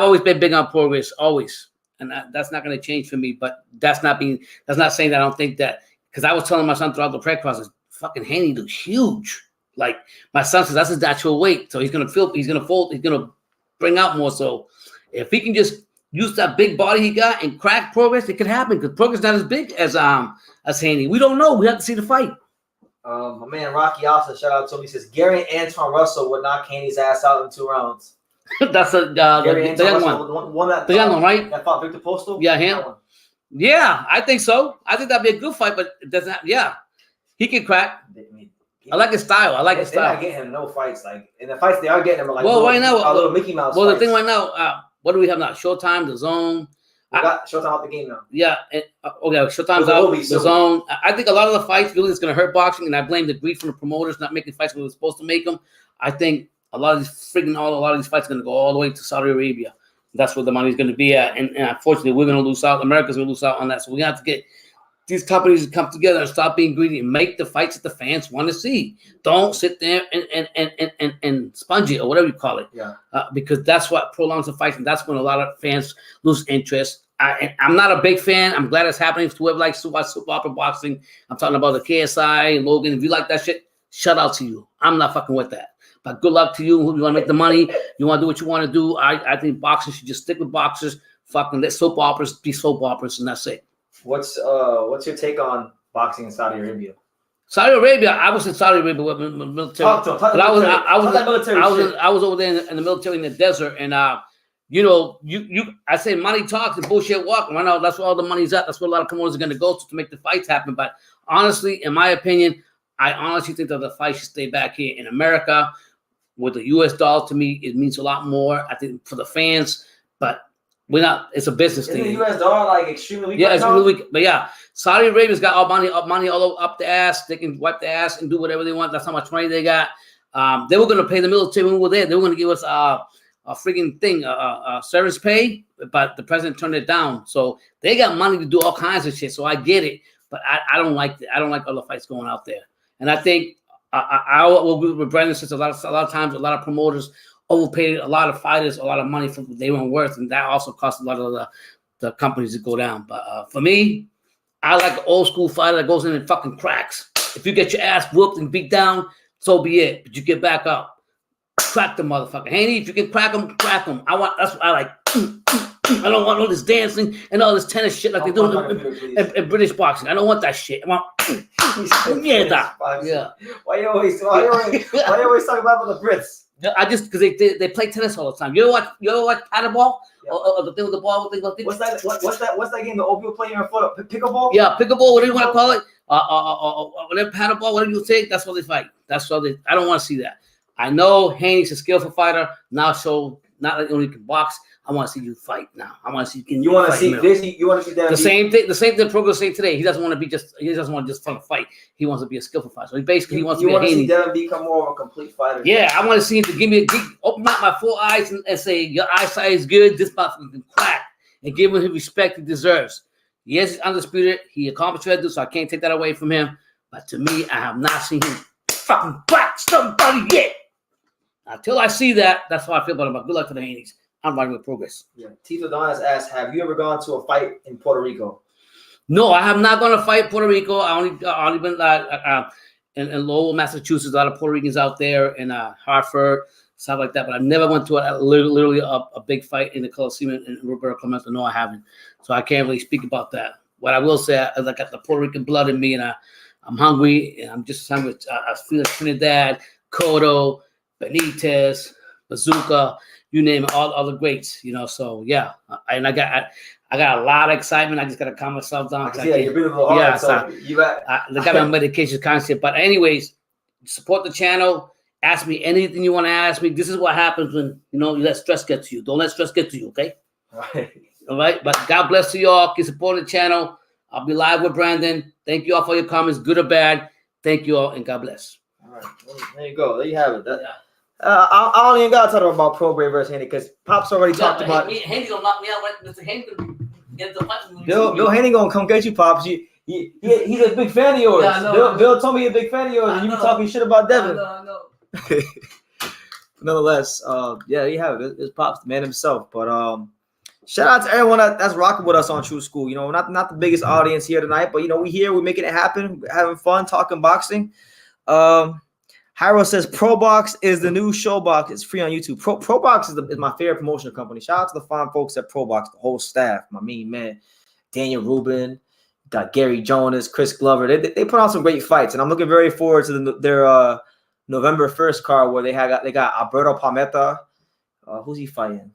always been big on Prograis, always, and that's not going to change for me. But that's not saying that I don't think that, because I was telling my son throughout the press conference, fucking Haney looks huge. Like my son says, that's his natural weight. So he's gonna fold, he's gonna bring out more. So if he can just use that big body he got and crack Prograis, it could happen because Prograis not as big as Haney. We don't know. We have to see the fight. My man Rocky also shout out to me. He says Gary Antoine Russell would knock Haney's ass out in 2 rounds. That's the young one. The young one, right? That fought Victor Postal. Yeah, him. Yeah, I think so. I think that'd be a good fight, but it doesn't. Yeah, he can crack. I like his style. They're not getting him no fights. Like in the fights they are getting him like right now, little Mickey Mouse. Well, fights. The thing right now, what do we have now? Showtime, The Zone. We got Showtime out the game now. Yeah, Showtime's out. The Zone. I think a lot of the fights really is going to hurt boxing, and I blame the grief from the promoters not making fights when we were supposed to make them. I think a lot of these fights are going to go all the way to Saudi Arabia. That's where the money's going to be at, and unfortunately, we're going to lose out. America's going to lose out on that, so we have to get these companies to come together and stop being greedy and make the fights that the fans want to see. Don't sit there and sponge it or whatever you call it. Yeah. Because that's what prolongs the fight, and that's when a lot of fans lose interest. I'm not a big fan. I'm glad it's happening to whoever likes to watch soap opera boxing. I'm talking about the KSI and Logan. If you like that shit, shout out to you. I'm not fucking with that. But good luck to you. You want to make the money. You want to do what you want to do. I think boxing should just stick with boxers. Fucking let soap operas be soap operas, and that's it. What's your take on boxing in Saudi Arabia? Saudi Arabia, I was in Saudi Arabia with the military. I was over there in the military in the desert, and I say money talks and bullshit walk. Right now, that's where all the money's at. That's where a lot of promoters are going to go to make the fights happen. But honestly, in my opinion, I honestly think that the fight should stay back here in America with the U.S. dollar. To me, it means a lot more. I think for the fans, but we're not. It's a business Isn't thing. the U.S. dollar like extremely weak? Yeah, right it's now? really weak. But yeah, Saudi Arabia's got all money all up the ass. They can wipe the ass and do whatever they want. That's how much money they got. They were going to pay the military when we were there. They were going to give us a freaking thing, service pay, but the president turned it down. So they got money to do all kinds of shit. So I get it, but I don't like it. I don't like all the fights going out there. And I think I will agree with Brandon, since a lot of times a lot of promoters overpaid a lot of fighters a lot of money for what they weren't worth, and that also cost a lot of the companies to go down. But for me, I like an old school fighter that goes in and fucking cracks. If you get your ass whooped and beat down, so be it. But you get back up, crack the motherfucker. Haney, if you can crack him, crack him. That's what I like. I don't want all this dancing and all this tennis shit like they do in British boxing. I don't want that shit. I want yeah. Why you always talk about the Brits? I just because they play tennis all the time. You ever watch paddleball? Yeah. Or the thing with the ball? What's that game? The old people playing on foot? Pickleball? Yeah, pickleball. Whatever you want to call it. Whatever paddleball, whatever you say. That's what they fight. That's what they. I don't want to see that. I know Haney's a skillful fighter. Now, so not like only can box. I want to see you fight now. I want to see you want to see this. You want to see that. The same thing. The same thing. Pro was saying today. He doesn't want to be just. He doesn't want to just fight. He wants to be a skillful fighter. So he basically wants to be a Haney. You want to see Devin become more of a complete fighter. Yeah, I want to see him to give me open up my 4 eyes and say your eyesight is good. This motherfucker can crack and give him the respect he deserves. Yes, he's undisputed. He accomplished what he had to do, so I can't take that away from him. But to me, I have not seen him fucking crack somebody yet. Until I see that, that's how I feel about him. But good luck to the Haneys. I'm riding with progress. Yeah. Tito Donis asked, have you ever gone to a fight in Puerto Rico? No, I have not gone to fight Puerto Rico. I only been in Lowell, Massachusetts. A lot of Puerto Ricans out there, in Hartford, stuff like that. But I never went to literally a big fight in the Coliseum in Roberto Clemente. No, I haven't. So I can't really speak about that. What I will say is I got the Puerto Rican blood in me, and I'm hungry, and I'm just hungry. I feel Trinidad, Cotto, Benitez, Bazooka, you name it, all the greats, So yeah, and I got a lot of excitement. I just got to calm myself down. Yeah, you're breathing a little hard. Yeah, so you got. They got my medication constant. But anyways, support the channel. Ask me anything you want to ask me. This is what happens when you let stress get to you. Don't let stress get to you. Okay. All right. But God bless you all. Keep supporting the channel. I'll be live with Brandon. Thank you all for your comments, good or bad. Thank you all, and God bless. All right. There you go. There you have it. I don't even got to talk about Prograis versus Haney because Pop's already talked about. Haney's gonna knock me out. Mr. Haney get the fight. Bill Haney gonna come get you, Pops. He's a big fan of yours. Yeah, Bill told me he's a big fan of yours, and you be talking shit about Devin. I know. Nonetheless, yeah, you have it. It's Pops, the man himself. But shout out to everyone that's rocking with us on True School. Not the biggest audience here tonight, but we here, we're making it happen, we're having fun, talking boxing. Hyro says ProBox is the new Showbox. It's free on YouTube. ProBox is my favorite promotional company. Shout out to the fine folks at ProBox, the whole staff, my main man, Daniel Rubin, got Gary Jonas, Chris Glover. They put on some great fights, and I'm looking very forward to their November 1st card where they got Alberto Palmetta. Who's he fighting?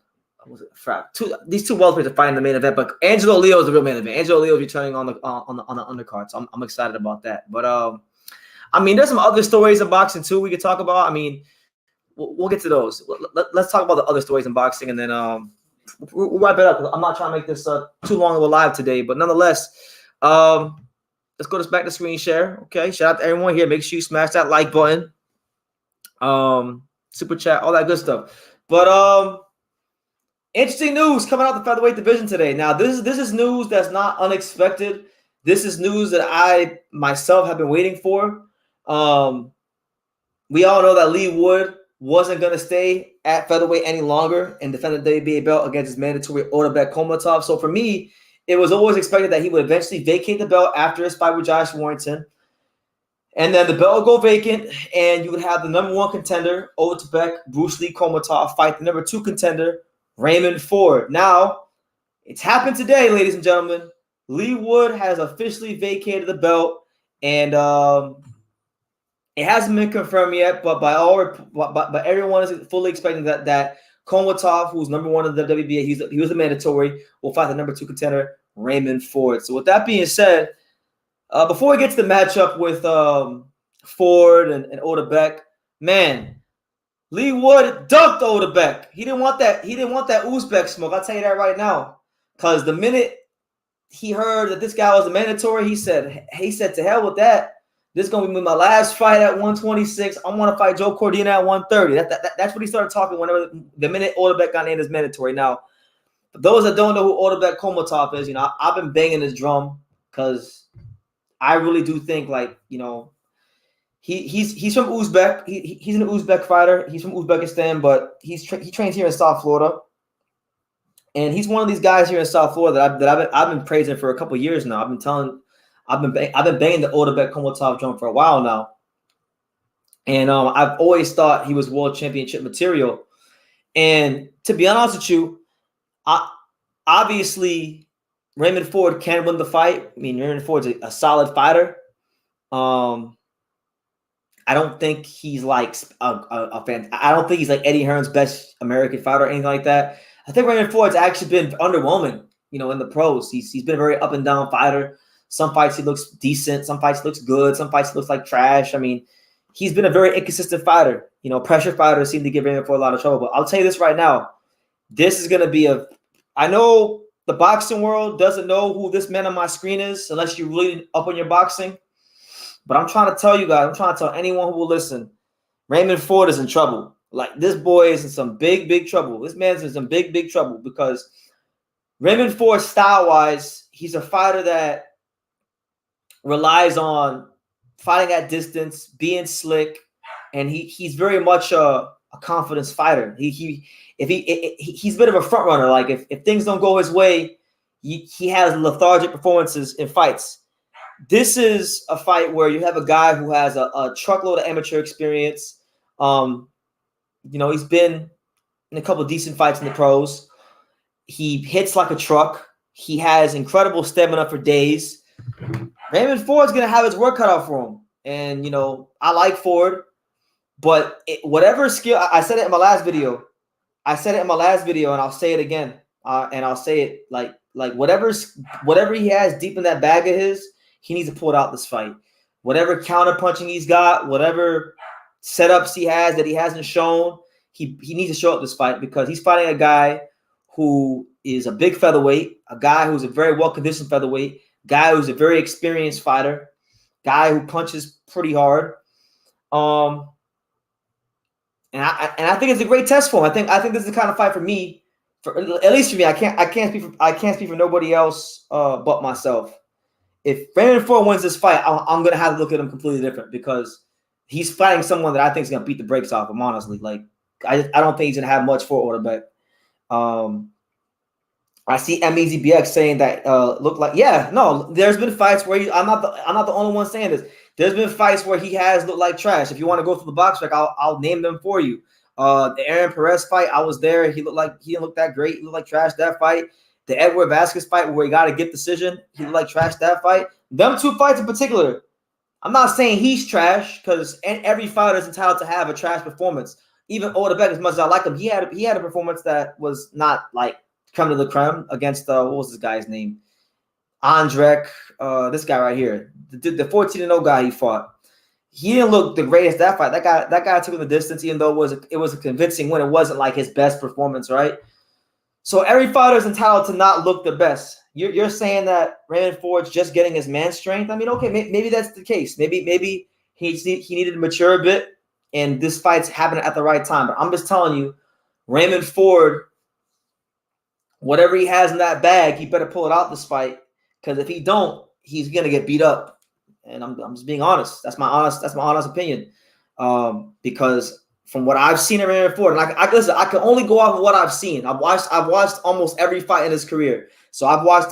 These two welterweights are fighting the main event, but Angelo Leo is the real main event. Angelo Leo is returning on the undercard, so I'm excited about that. But there's some other stories in boxing too we could talk about. We'll get to those. Let's talk about the other stories in boxing, and then we'll wrap it up. I'm not trying to make this too long of a live today, but nonetheless, let's go back to screen share. Okay, shout out to everyone here. Make sure you smash that like button, super chat, all that good stuff. But interesting news coming out the featherweight division today. Now, this is news that's not unexpected. This is news that I myself have been waiting for. We all know that Leigh Wood wasn't going to stay at featherweight any longer and defend the WBA belt against his mandatory Otabek Kholmatov. So for me, it was always expected that he would eventually vacate the belt after his fight with Josh Warrington. And then the belt would go vacant, and you would have the number 1 contender, Otabek Bruce Lee Kholmatov, fight the number 2 contender, Raymond Ford. Now, it's happened today, ladies and gentlemen. Leigh Wood has officially vacated the belt, and it hasn't been confirmed yet. But but everyone is fully expecting that Kholmatov, who's number 1 in the WBA, he was a mandatory, will fight the number 2 contender, Raymond Ford. So with that being said, before we get to the matchup with Ford and Otabek, man, Leigh Wood dunked Otabek. He didn't want that. He didn't want that Uzbek smoke. I'll tell you that right now. Because the minute he heard that this guy was a mandatory, he said, to hell with that. This is going to be my last fight at 126. I want to fight Joe Cordina at 130. That's what he started talking whenever the minute Otabek got named as mandatory. Now, for those that don't know who Otabek Kholmatov is, I've been banging this drum because I really do think, like, he's from Uzbek. He's an Uzbek fighter. He's from Uzbekistan, but he trains here in South Florida. And he's one of these guys here in South Florida that I've been praising for a couple of years now. I've been banging the Otabek Kholmatov drum for a while now. And I've always thought he was world championship material. And to be honest with you, obviously Raymond Ford can win the fight. I mean, Raymond Ford's a solid fighter. I don't think he's like a fan. I don't think he's like Eddie Hearn's best American fighter or anything like that. I think Raymond Ford's actually been underwhelming, in the pros. He's been a very up and down fighter. Some fights he looks decent. Some fights he looks good. Some fights he looks like trash. I mean, he's been a very inconsistent fighter. Pressure fighters seem to give Raymond Ford a lot of trouble. But I'll tell you this right now. This is going to be I know the boxing world doesn't know who this man on my screen is unless you're really up on your boxing. But I'm trying to tell you guys, I'm trying to tell anyone who will listen, Raymond Ford is in trouble. Like, this boy is in some big, big trouble. This man's in some big, big trouble because Raymond Ford, style-wise, he's a fighter that relies on fighting at distance, being slick, and he's very much a confidence fighter. He's a bit of a front runner. Like, if things don't go his way, he has lethargic performances in fights. This is a fight where you have a guy who has a truckload of amateur experience. He's been in a couple of decent fights in the pros. He hits like a truck. He has incredible stamina for days. Raymond Ford's going to have his work cut out for him. And, I like Ford. But whatever skill, I said it in my last video. And I'll say it again. And I'll say it like whatever he has deep in that bag of his, he needs to pull it out this fight. Whatever counter punching he's got, whatever setups he has that he hasn't shown, he needs to show up this fight because he's fighting a guy who is a big featherweight, a guy who's a very well-conditioned featherweight, guy who's a very experienced fighter, guy who punches pretty hard. And I think it's a great test for him. I think this is the kind of fight for me, at least for me. I can't speak for nobody else but myself. If Raymond Ford wins this fight, I'm gonna have to look at him completely different because he's fighting someone that I think is gonna beat the brakes off him. Honestly, like I don't think he's gonna have much for Otabek. I see MEZBX saying that there's been fights where I'm not the only one saying this. There's been fights where he has looked like trash. If you want to go through the box rec, I'll name them for you. The Aaron Perez fight, I was there. He didn't look that great. He looked like trash that fight. The Edward Vasquez fight where he got a get decision, he looked like trash that fight. Them two fights in particular, I'm not saying he's trash because every fighter is entitled to have a trash performance. Even Otabek, as much as I like him, he had a performance that was not like creme de la creme against what was this guy's name? Andrek, this guy right here, the 14-0 guy he fought. He didn't look the greatest that fight. That guy took him the distance, even though it was a convincing win. It wasn't like his best performance, right? So every fighter is entitled to not look the best. You're saying that Raymond Ford's just getting his man strength. I mean, okay, maybe that's the case. Maybe he needed to mature a bit, and this fight's happening at the right time. But I'm just telling you, Raymond Ford, whatever he has in that bag, he better pull it out this fight. Because if he don't, he's gonna get beat up. And I'm just being honest. That's my honest opinion. Because from what I've seen of Raymond Ford, and I can only go off of what I've seen. I've watched almost every fight in his career. So I've watched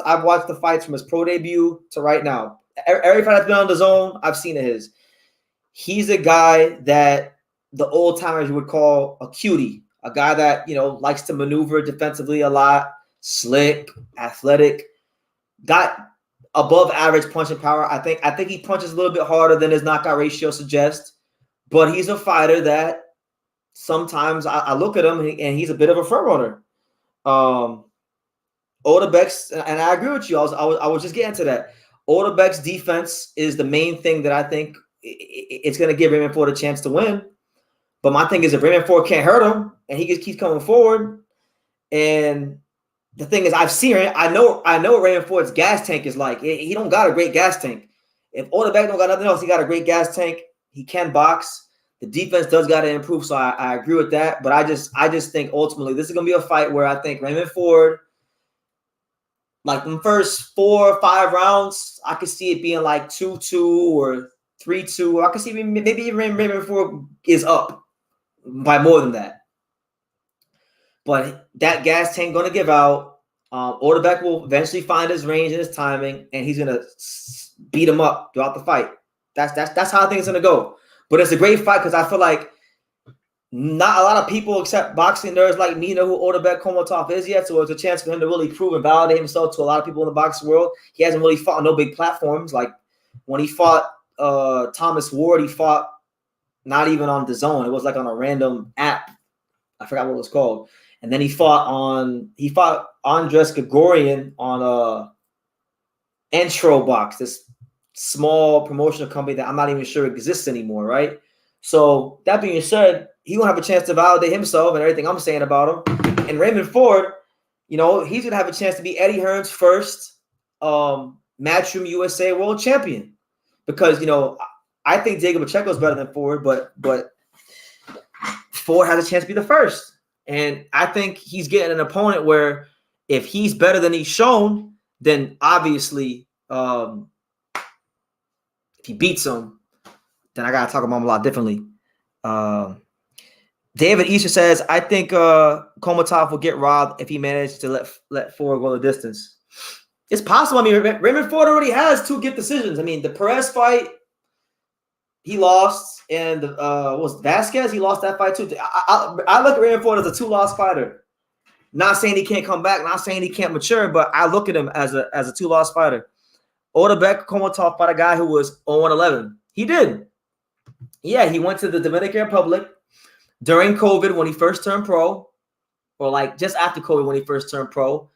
the fights from his pro debut to right now. Every fight that's been on the zone, I've seen of his. He's a guy that the old timers would call a cutie, a guy that likes to maneuver defensively a lot, slick, athletic, got above average punching power. I think he punches a little bit harder than his knockout ratio suggests, but he's a fighter that sometimes I look at him and he's a bit of a front runner. Otabek's, and I agree with you. I was just getting to that. Otabek's defense is the main thing that I think it's going to give Raymond Ford a chance to win. But my thing is, if Raymond Ford can't hurt him and he just keeps coming forward, and the thing is, I've seen it. I know what Raymond Ford's gas tank is like. He don't got a great gas tank. If Otabek don't got nothing else, he got a great gas tank. He can box. The defense does got to improve, so I agree with that. But I just think ultimately this is gonna be a fight where I think Raymond Ford, like the first 4 or 5 rounds, I could see it being like 2-2 or 3-2. I could see maybe even Raymond Ford is up by more than that. But that gas tank gonna give out. Otabek will eventually find his range and his timing, and he's gonna beat him up throughout the fight. That's how I think it's gonna go. But it's a great fight because I feel like not a lot of people except boxing nerds like me know who Otabek Kholmatov is yet. So it's a chance for him to really prove and validate himself to a lot of people in the boxing world. He hasn't really fought on no big platforms. Like when he fought Thomas Ward, he fought not even on DAZN. It was like on a random app. I forgot what it was called. And then he fought Andres Gregorian on Intro Box, this small promotional company that I'm not even sure exists anymore, right? So that being said, he won't have a chance to validate himself and everything I'm saying about him. And Raymond Ford, he's gonna have a chance to be Eddie Hearn's first Matchroom USA World Champion, because I think Diego Pacheco is better than Ford, but Ford has a chance to be the first. And I think he's getting an opponent where if he's better than he's shown, then obviously if he beats him, then I got to talk about him a lot differently. David Easter says, I think Kholmatov will get robbed if he manages to let Ford go the distance. It's possible. I mean, Raymond Ford already has 2 good decisions. I mean, the Perez fight, he lost, and was Vasquez? He lost that fight too. I look at Raymond Ford as a 2-loss fighter. Not saying he can't come back, not saying he can't mature, but I look at him as a 2-loss fighter. Otabek Kholmatov fought a guy who was 0-11. He did. Yeah, he went to the Dominican Republic during COVID when he first turned pro, or like just after COVID when he first turned pro.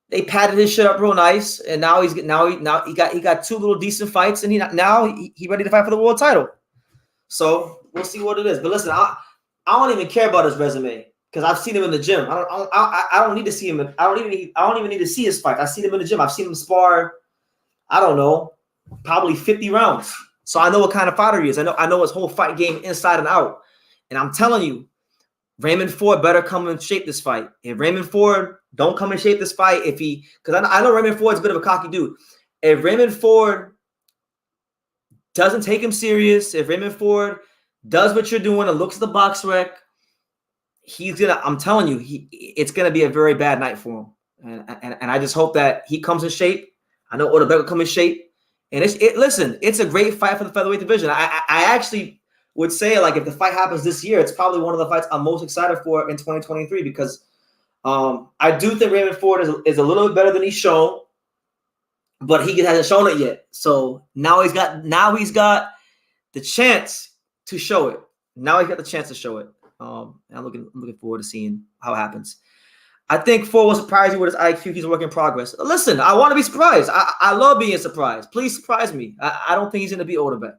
They padded his shit up real nice, and now he got 2 little decent fights, and he ready to fight for the world title. So we'll see what it is. But listen, I don't even care about his resume because I've seen him in the gym. I don't need to see him. I don't even need to see his fight. I've seen him in the gym. I've seen him spar. I don't know, probably 50 rounds. So I know what kind of fighter he is. I know his whole fight game inside and out. And I'm telling you, Raymond Ford better come and shape this fight. If Raymond Ford don't come and shape this fight, because I know Raymond Ford's a bit of a cocky dude. If Raymond Ford doesn't take him serious, if Raymond Ford does what you're doing and looks at the box rec, I'm telling you, it's gonna be a very bad night for him. And I just hope that he comes in shape. I know Otabek will come in shape. And listen, it's a great fight for the featherweight division. I actually would say, like, if the fight happens this year, it's probably one of the fights I'm most excited for in 2023 because I do think Raymond Ford is a little bit better than he's shown, but he hasn't shown it yet. So now he's got the chance to show it. Now he's got the chance to show it. And I'm looking forward to seeing how it happens. I think Ford will surprise you with his IQ. He's a work in progress. Listen, I want to be surprised. I love being surprised. Please surprise me. I don't think he's going to be Otabek.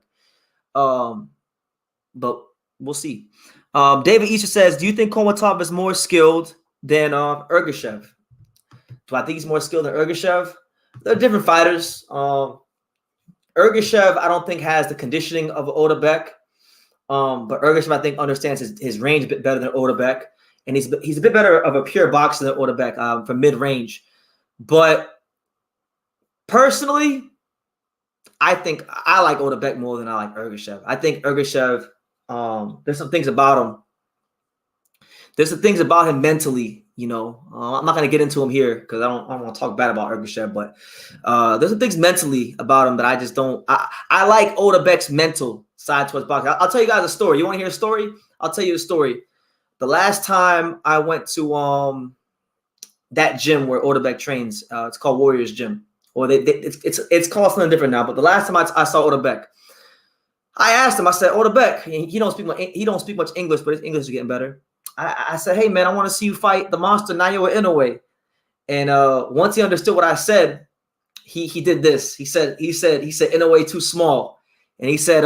But we'll see. David Easter says, do you think Kholmatov is more skilled than Ergashev? Do I think he's more skilled than Ergashev? They're different fighters. Ergashev, I don't think, has the conditioning of Otabek. But Ergashev, I think, understands his range a bit better than Otabek. And he's a bit better of a pure boxer than Otabek from mid-range. But personally, I think I like Otabek more than I like Ergashev. I think Ergashev, there's some things about him. There's some things about him mentally, I'm not going to get into him here because I don't want to talk bad about Ergashev, but there's some things mentally about him that I just don't. I like Otabek's mental side towards boxing. I'll tell you guys a story. You want to hear a story? I'll tell you a story. The last time I went to that gym where Otabek trains, it's called Warriors Gym, or it's called something different now. But the last time I saw Otabek, I asked him. I said, Otabek, he don't speak much English, but his English is getting better. I said, hey man, I want to see you fight the monster Naoya Inoue. And once he understood what I said, he did this. He said Inoue too small. And he said,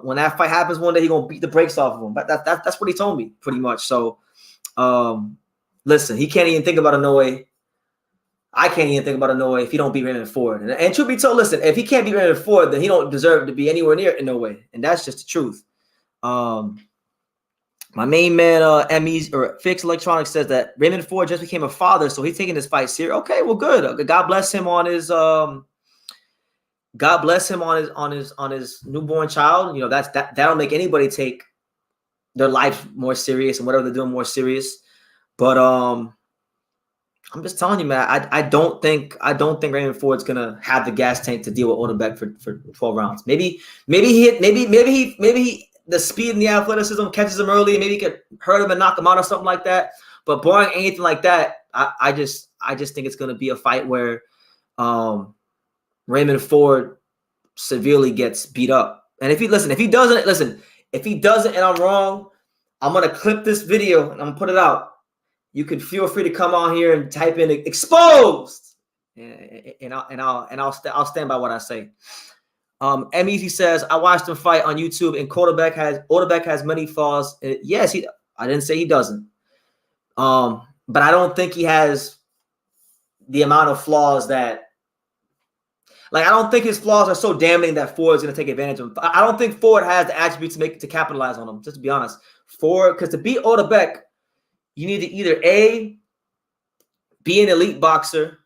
when that fight happens one day, he's going to beat the brakes off of him. But that's what he told me, pretty much. So, listen, he can't even think about Inoue. I can't even think about Inoue if he don't beat Raymond Ford. And truth be told, listen, if he can't beat Raymond Ford, then he don't deserve to be anywhere near Inoue. And that's just the truth. My main man, Emmys or Fix Electronics says that Raymond Ford just became a father, so he's taking this fight serious. Okay, well, good. God bless him on his newborn child. You know, that'll make anybody take their life more serious and whatever they're doing more serious. But I'm just telling you, man, I don't think Raymond Ford's gonna have the gas tank to deal with Otabek for 12 rounds. Maybe the speed and the athleticism catches him early, and maybe he could hurt him and knock him out or something like that. But barring anything like that, I just think it's going to be a fight where Raymond Ford severely gets beat up. And if he doesn't, and I'm wrong, I'm going to clip this video and I'm going to put it out. You can feel free to come on here and type in exposed, and I'll stand by what I say. MEZ says, I watched him fight on YouTube, and Otabek has many flaws. Yes, I didn't say he doesn't. But I don't think he has the amount of flaws that, like, I don't think his flaws are so damning that Ford's going to take advantage of him. I don't think Ford has the attributes to capitalize on him, just to be honest. Because to beat Otabek, you need to either A, be an elite boxer,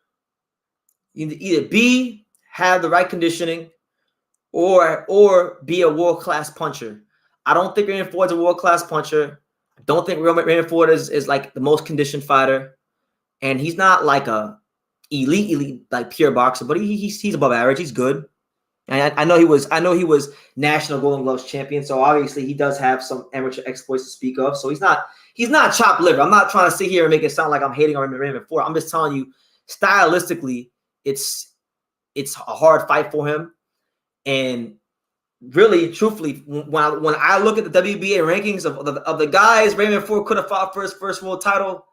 you need to either B, have the right conditioning, or be a world-class puncher. I don't think Raymond Ford's a world-class puncher. I don't think Raymond Ford is like the most conditioned fighter. And he's not like a elite, like pure boxer, but he's above average. He's good. And I know he was national Golden Gloves champion, so obviously he does have some amateur exploits to speak of. So he's not chopped liver. I'm not trying to sit here and make it sound like I'm hating on Raymond Ford. I'm just telling you, stylistically, it's a hard fight for him. And really, truthfully, when I look at the WBA rankings of the guys Raymond Ford could have fought for his first world title,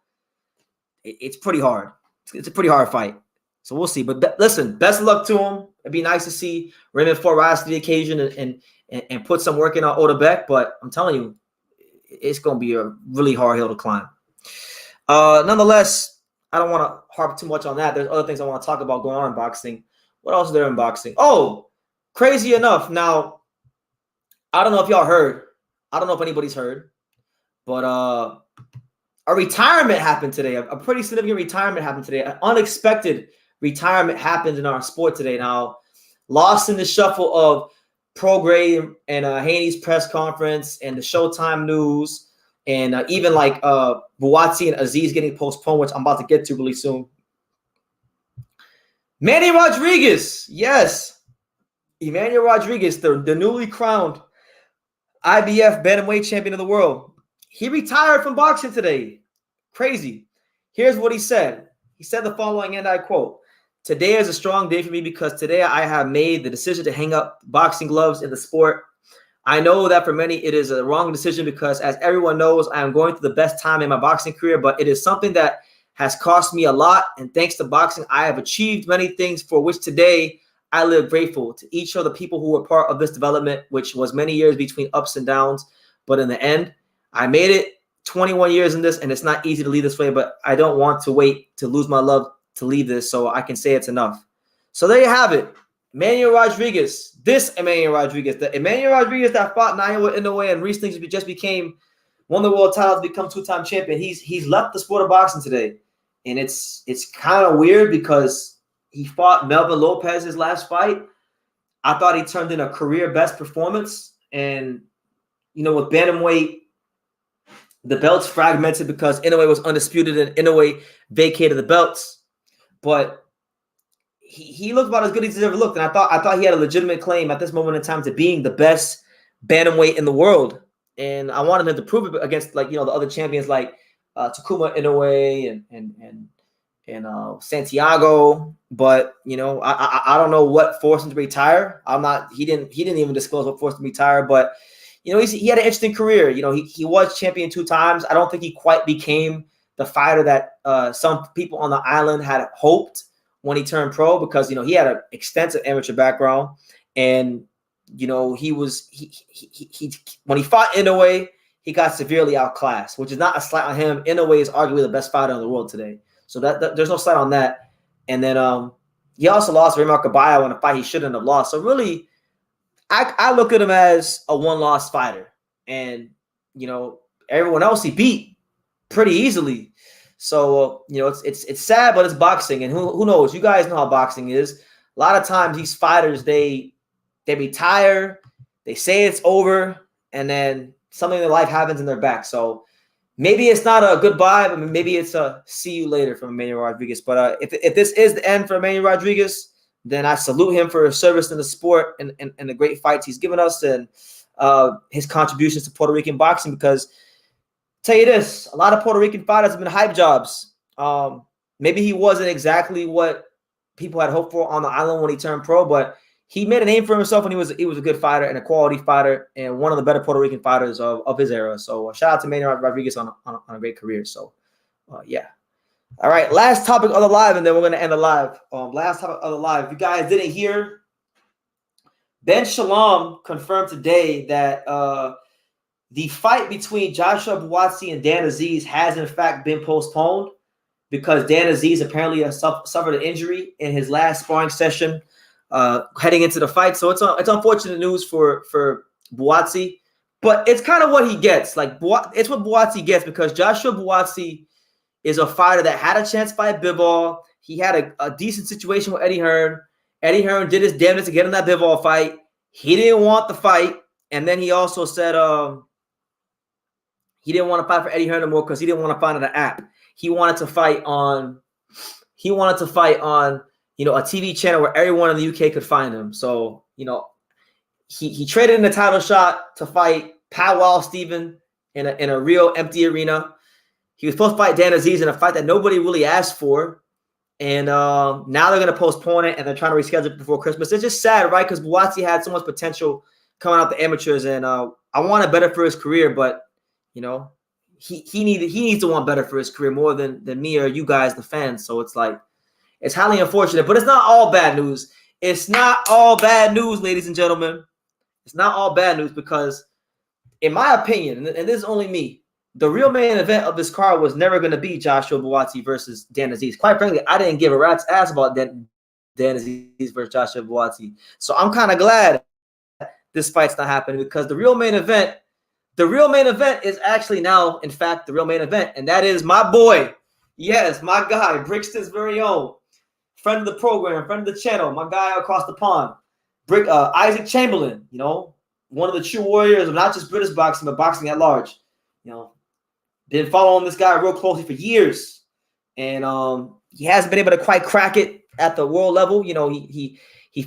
it's pretty hard. It's a pretty hard fight. So we'll see. But listen, best of luck to him. It'd be nice to see Raymond Ford rise to the occasion and put some work in on Otabek. But I'm telling you, it's going to be a really hard hill to climb. Nonetheless, I don't want to harp too much on that. There's other things I want to talk about going on in boxing. What else is there in boxing? Oh, crazy enough. Now, I don't know if y'all heard. I don't know if anybody's heard. But a retirement happened today. A pretty significant retirement happened today. An unexpected retirement happened in our sport today. Now, lost in the shuffle of Prograde and Haney's press conference and the Showtime news, and even like Buasti-Azeez getting postponed, which I'm about to get to really soon. Manny Rodriguez, yes. Emmanuel Rodriguez, the newly crowned IBF bantamweight champion of the world. He retired from boxing today. Crazy. Here's what he said. He said the following, and I quote, "Today is a strong day for me because today I have made the decision to hang up boxing gloves in the sport. I know that for many it is a wrong decision because, as everyone knows, I am going through the best time in my boxing career, but it is something that has cost me a lot, and thanks to boxing, I have achieved many things for which today I live grateful to each of the people who were part of this development, which was many years between ups and downs, but in the end, I made it 21 years in this, and it's not easy to leave this way, but I don't want to wait to lose my love to leave this, so I can say it's enough." So there you have it. Emmanuel Rodriguez, the Emmanuel Rodriguez that fought Naoya Inoue and recently just became won the world title to become two-time champion. He's left the sport of boxing today, and it's kind of weird because he fought Melvin Lopez his last fight. I thought he turned in a career best performance, and with bantamweight, the belts fragmented because Inoue was undisputed and Inoue vacated the belts. But he looked about as good as he's ever looked. And I thought he had a legitimate claim at this moment in time to being the best bantamweight in the world. And I wanted him to prove it against the other champions like Takuma Inoue and Santiago. But I don't know what forced him to retire. He didn't even disclose what forced him to retire, but he had an interesting career. He was champion 2 times. I don't think he quite became the fighter that some people on the island had hoped when he turned pro because, he had an extensive amateur background. And, you know, he when he fought Inoue, he got severely outclassed, which is not a slight on him. Inoue is arguably the best fighter in the world today. So that there's no slight on that. And then he also lost Raymond Ford in a fight he shouldn't have lost. So really, I look at him as a one-loss fighter. And, you know, everyone else he beat pretty easily. So, you know, it's sad, but it's boxing. And who knows? You guys know how boxing is. A lot of times these fighters, they retire, they say it's over, and then something in their life happens in their back. So maybe it's not a goodbye, but maybe it's a see you later from Emmanuel Rodriguez. But if this is the end for Emmanuel Rodriguez, then I salute him for his service in the sport and the great fights he's given us and his contributions to Puerto Rican boxing. Because tell you this, a lot of Puerto Rican fighters have been hype jobs. Maybe he wasn't exactly what people had hoped for on the island when he turned pro, but he made a name for himself, and he was a good fighter and a quality fighter and one of the better Puerto Rican fighters of his era. So shout out to Emmanuel Rodriguez on a great career. So yeah. All right, last topic of the live, and then we're going to end the live. Last topic of the live. If you guys didn't hear, Ben Shalom confirmed today that the fight between Joshua Buasti and Dan Azeez has in fact been postponed because Dan Azeez apparently suffered an injury in his last sparring session heading into the fight. So it's unfortunate news for Buasti, but it's kind of what he gets. Like it's what Buasti gets because Joshua Buasti is a fighter that had a chance to fight Bivol. He had a decent situation with Eddie Hearn. Eddie Hearn did his damnedest to get in that Bivol fight. He didn't want the fight, and then he also said he didn't want to fight for Eddie Hearn anymore because he didn't want to fight on an app. He wanted to fight on you know, a TV channel where everyone in the UK could find him. So, you know, he traded in the title shot to fight Powell Steven in a real empty arena. He was supposed to fight Dan Azeez in a fight that nobody really asked for. And now they're going to postpone it, and they're trying to reschedule it before Christmas. It's just sad, right? Because Buasti had so much potential coming out the amateurs, and I wanted better for his career, but, you know, he needs to want better for his career more than me or you guys, the fans. So it's like, it's highly unfortunate, but it's not all bad news. It's not all bad news, ladies and gentlemen. It's not all bad news because, in my opinion, and this is only me, the real main event of this card was never going to be Joshua Buasti versus Dan Azeez. Quite frankly, I didn't give a rat's ass about Dan Azeez versus Joshua Buasti. So I'm kind of glad this fight's not happening because the real main event is actually now, in fact, the real main event, and that is my boy, yes, my guy, Brixton's very own, friend of the program, friend of the channel, my guy across the pond, Isaac Chamberlain, you know, one of the true warriors of not just British boxing, but boxing at large. You know, been following this guy real closely for years, and he hasn't been able to quite crack it at the world level. You know, he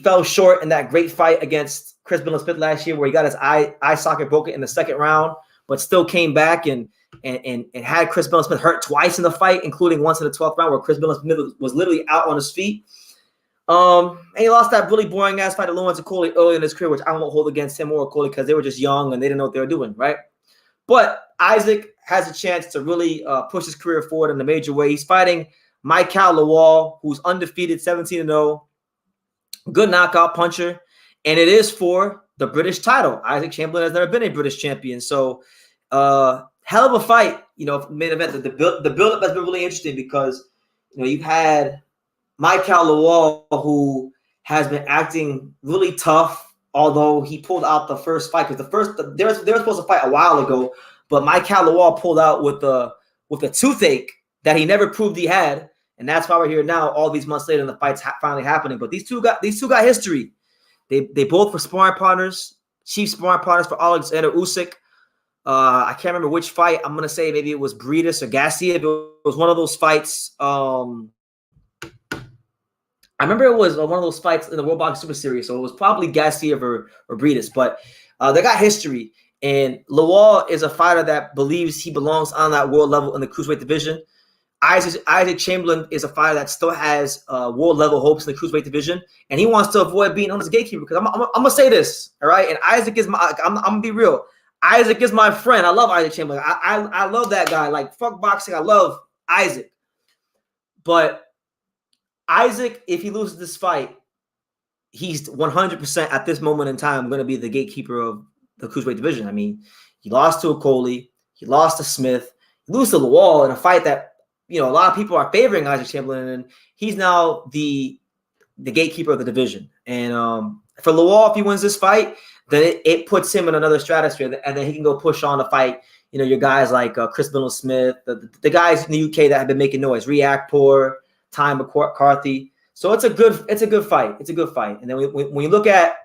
fell short in that great fight against Chris Billen-Smith last year, where he got his eye socket broken in the second round, but still came back and had Chris Billen-Smith hurt twice in the fight, including once in the 12th round, where Chris Billen-Smith was literally out on his feet. And he lost that really boring ass fight to Lawrence Okoli early in his career, which I won't hold against him or Okoli because they were just young and they didn't know what they were doing, right? But Isaac has a chance to really push his career forward in a major way. He's fighting Mikal Lawal, who's undefeated, 17-0, good knockout puncher, and it is for the British title. Isaac Chamberlain has never been a British champion, so hell of a fight. You know, main event. The build-up has been really interesting because, you know, you've had Mikal Lawal, who has been acting really tough, although he pulled out the first fight because they were supposed to fight a while ago, but Mikal Lawal pulled out with a toothache that he never proved he had, and that's why we're here now, all these months later, and the fight's finally happening. But these two got history. They both were sparring partners, chief sparring partners for Alexander Usyk. I can't remember which fight. I'm gonna say maybe it was Breedis or Garcia. It was one of those fights. I remember it was one of those fights in the World Boxing Super Series, so it was probably Garcia or Breedis, but they got history. And Lawal is a fighter that believes he belongs on that world level in the cruiserweight division. Isaac Chamberlain is a fighter that still has world level hopes in the cruiserweight division, and he wants to avoid being known as a gatekeeper. Because I'm gonna say this, all right? And Isaac is I'm gonna be real. Isaac is my friend. I love Isaac Chamberlain. I love that guy. Like, fuck boxing. I love Isaac, but Isaac, if he loses this fight, he's 100% at this moment in time going to be the gatekeeper of the cruiserweight division. I mean, he lost to Okoli, he lost to Smith, he lose to Lawal in a fight that, you know, a lot of people are favoring Isaac Chamberlain, and he's now the gatekeeper of the division. And for Lawal, if he wins this fight, then it puts him in another stratosphere, and then he can go push on to fight, you know, your guys like Chris Smith, the guys in the UK that have been making noise, Reactpour, Ty McCarthy. So it's a good fight. It's a good fight. And then when you look at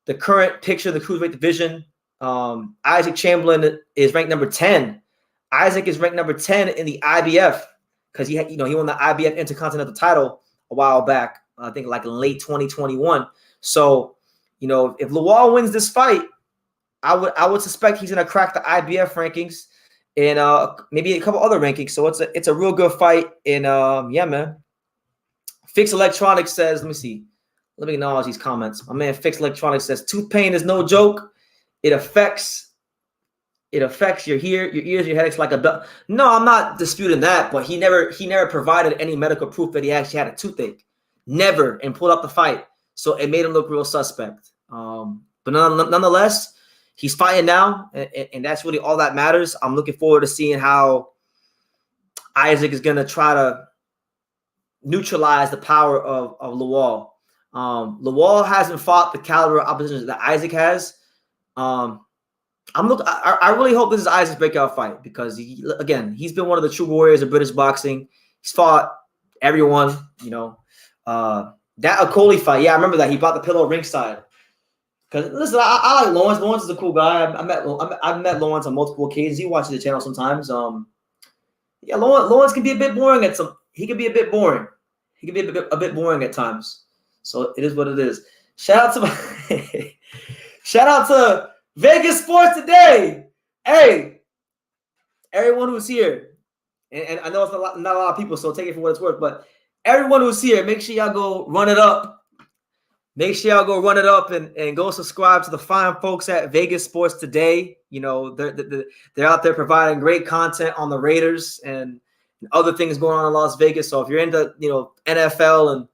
the current picture of the cruiserweight division, Isaac Chamberlain is ranked number 10. Isaac is ranked number 10 in the IBF because he won the IBF Intercontinental title a while back. I think like in late 2021. So, you know, if Lawal wins this fight, I would suspect he's going to crack the IBF rankings and maybe a couple other rankings. So it's a real good fight. And yeah, man. Fix Electronics says, let me see. Let me acknowledge these comments. My man Fix Electronics says, tooth pain is no joke. It affects your ears, your headaches like a. No, I'm not disputing that, but he never provided any medical proof that he actually had a toothache. Never, and pulled up the fight. So it made him look real suspect. But nonetheless, he's fighting now, and that's really all that matters. I'm looking forward to seeing how Isaac is going to try to neutralize the power of Lawal. Lawal hasn't fought the caliber of opposition that Isaac has. I really hope this is Isaac's breakout fight because he's been one of the true warriors of British boxing. He's fought everyone, you know. That Okoli fight, yeah, I remember that. He bought the pillow ringside. Because listen, I like Lawrence. Lawrence is a cool guy. I've met Lawrence on multiple occasions. He watches the channel sometimes. Yeah, Lawrence can be a bit boring at some. He can be a bit boring. He can be a bit boring at times. So it is what it is. Shout out to Vegas Sports Today. Hey, everyone who's here, and I know it's not a lot of people, so take it for what it's worth. But everyone who's here, make sure y'all go run it up. Make sure y'all go run it up and go subscribe to the fine folks at Vegas Sports Today. You know, they're out there providing great content on the Raiders and other things going on in Las Vegas. So if you're into, you know, NFL and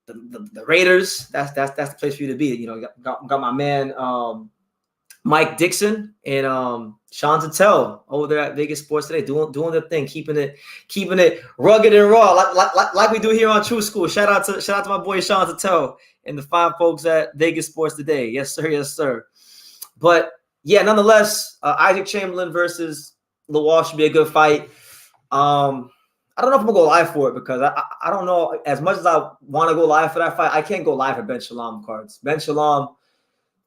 the Raiders, that's the place for you to be. You know, got my man Mike Dixon and Sean Tattel over there at Vegas Sports Today, doing their thing, keeping it rugged and raw, like we do here on True School. Shout out to my boy Sean Tattel and the fine folks at Vegas Sports Today. Yes, sir. Yes, sir. But yeah, nonetheless, Isaac Chamberlain versus Lawal should be a good fight. I don't know if I'm gonna go live for it because I don't know, as much as I want to go live for that fight, I can't go live for Ben Shalom cards. Ben Shalom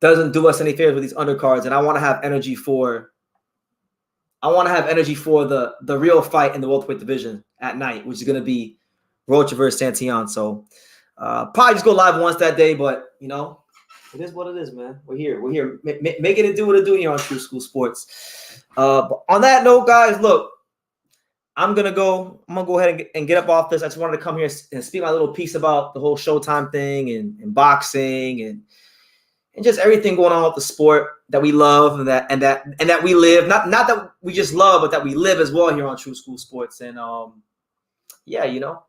doesn't do us any favors with these undercards, and I want to have energy for the real fight in the welterweight division at night, which is gonna be Rocha versus Santillon. So probably just go live once that day, but you know, it is what it is, man. We're here, making it do what it do here on True School Sports. But on that note, guys, look. I'm gonna go ahead and get up off this. I just wanted to come here and speak my little piece about the whole Showtime thing and boxing and just everything going on with the sport that we love and that we live. Not that we just love, but that we live as well here on True School Sports. And yeah, you know,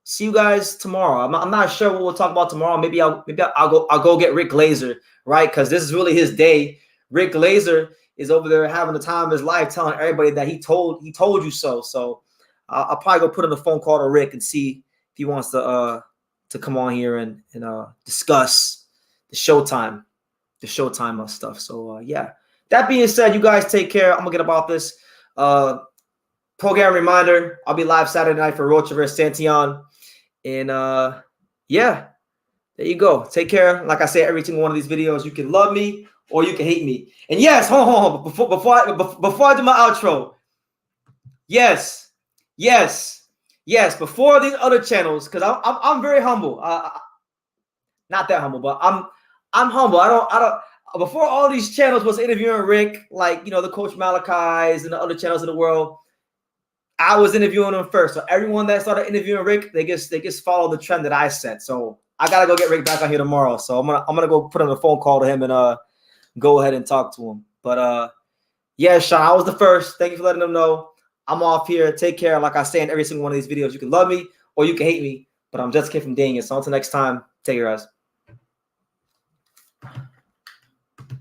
see you guys tomorrow. I'm not sure what we'll talk about tomorrow. Maybe I'll go get Rick Glaser, right? Because this is really his day. Rick Glaser is over there having the time of his life, telling everybody that he told you so. So I'll probably go put in a phone call to Rick and see if he wants to come on here and discuss the Showtime stuff. So yeah. That being said, you guys take care. I'm gonna get about this. Program reminder: I'll be live Saturday night for Rocha versus Santillon, and yeah, there you go. Take care. Like I say, every single one of these videos, you can love me or you can hate me. And yes, hold on. Before I do my outro, yes. Before these other channels, because I'm very humble. Not that humble, but I'm humble. I don't. Before all these channels was interviewing Rick, like, you know, the Coach Malakai's and the other channels in the world, I was interviewing them first. So everyone that started interviewing Rick, they just follow the trend that I set. So I gotta go get Rick back on here tomorrow. So I'm gonna go put in a phone call to him and go ahead and talk to him. But yeah, Sean, I was the first. Thank you for letting them know. I'm off here. Take care. Like I say in every single one of these videos, you can love me or you can hate me. But I'm just a kid from Daniel. So until next time, take care, guys.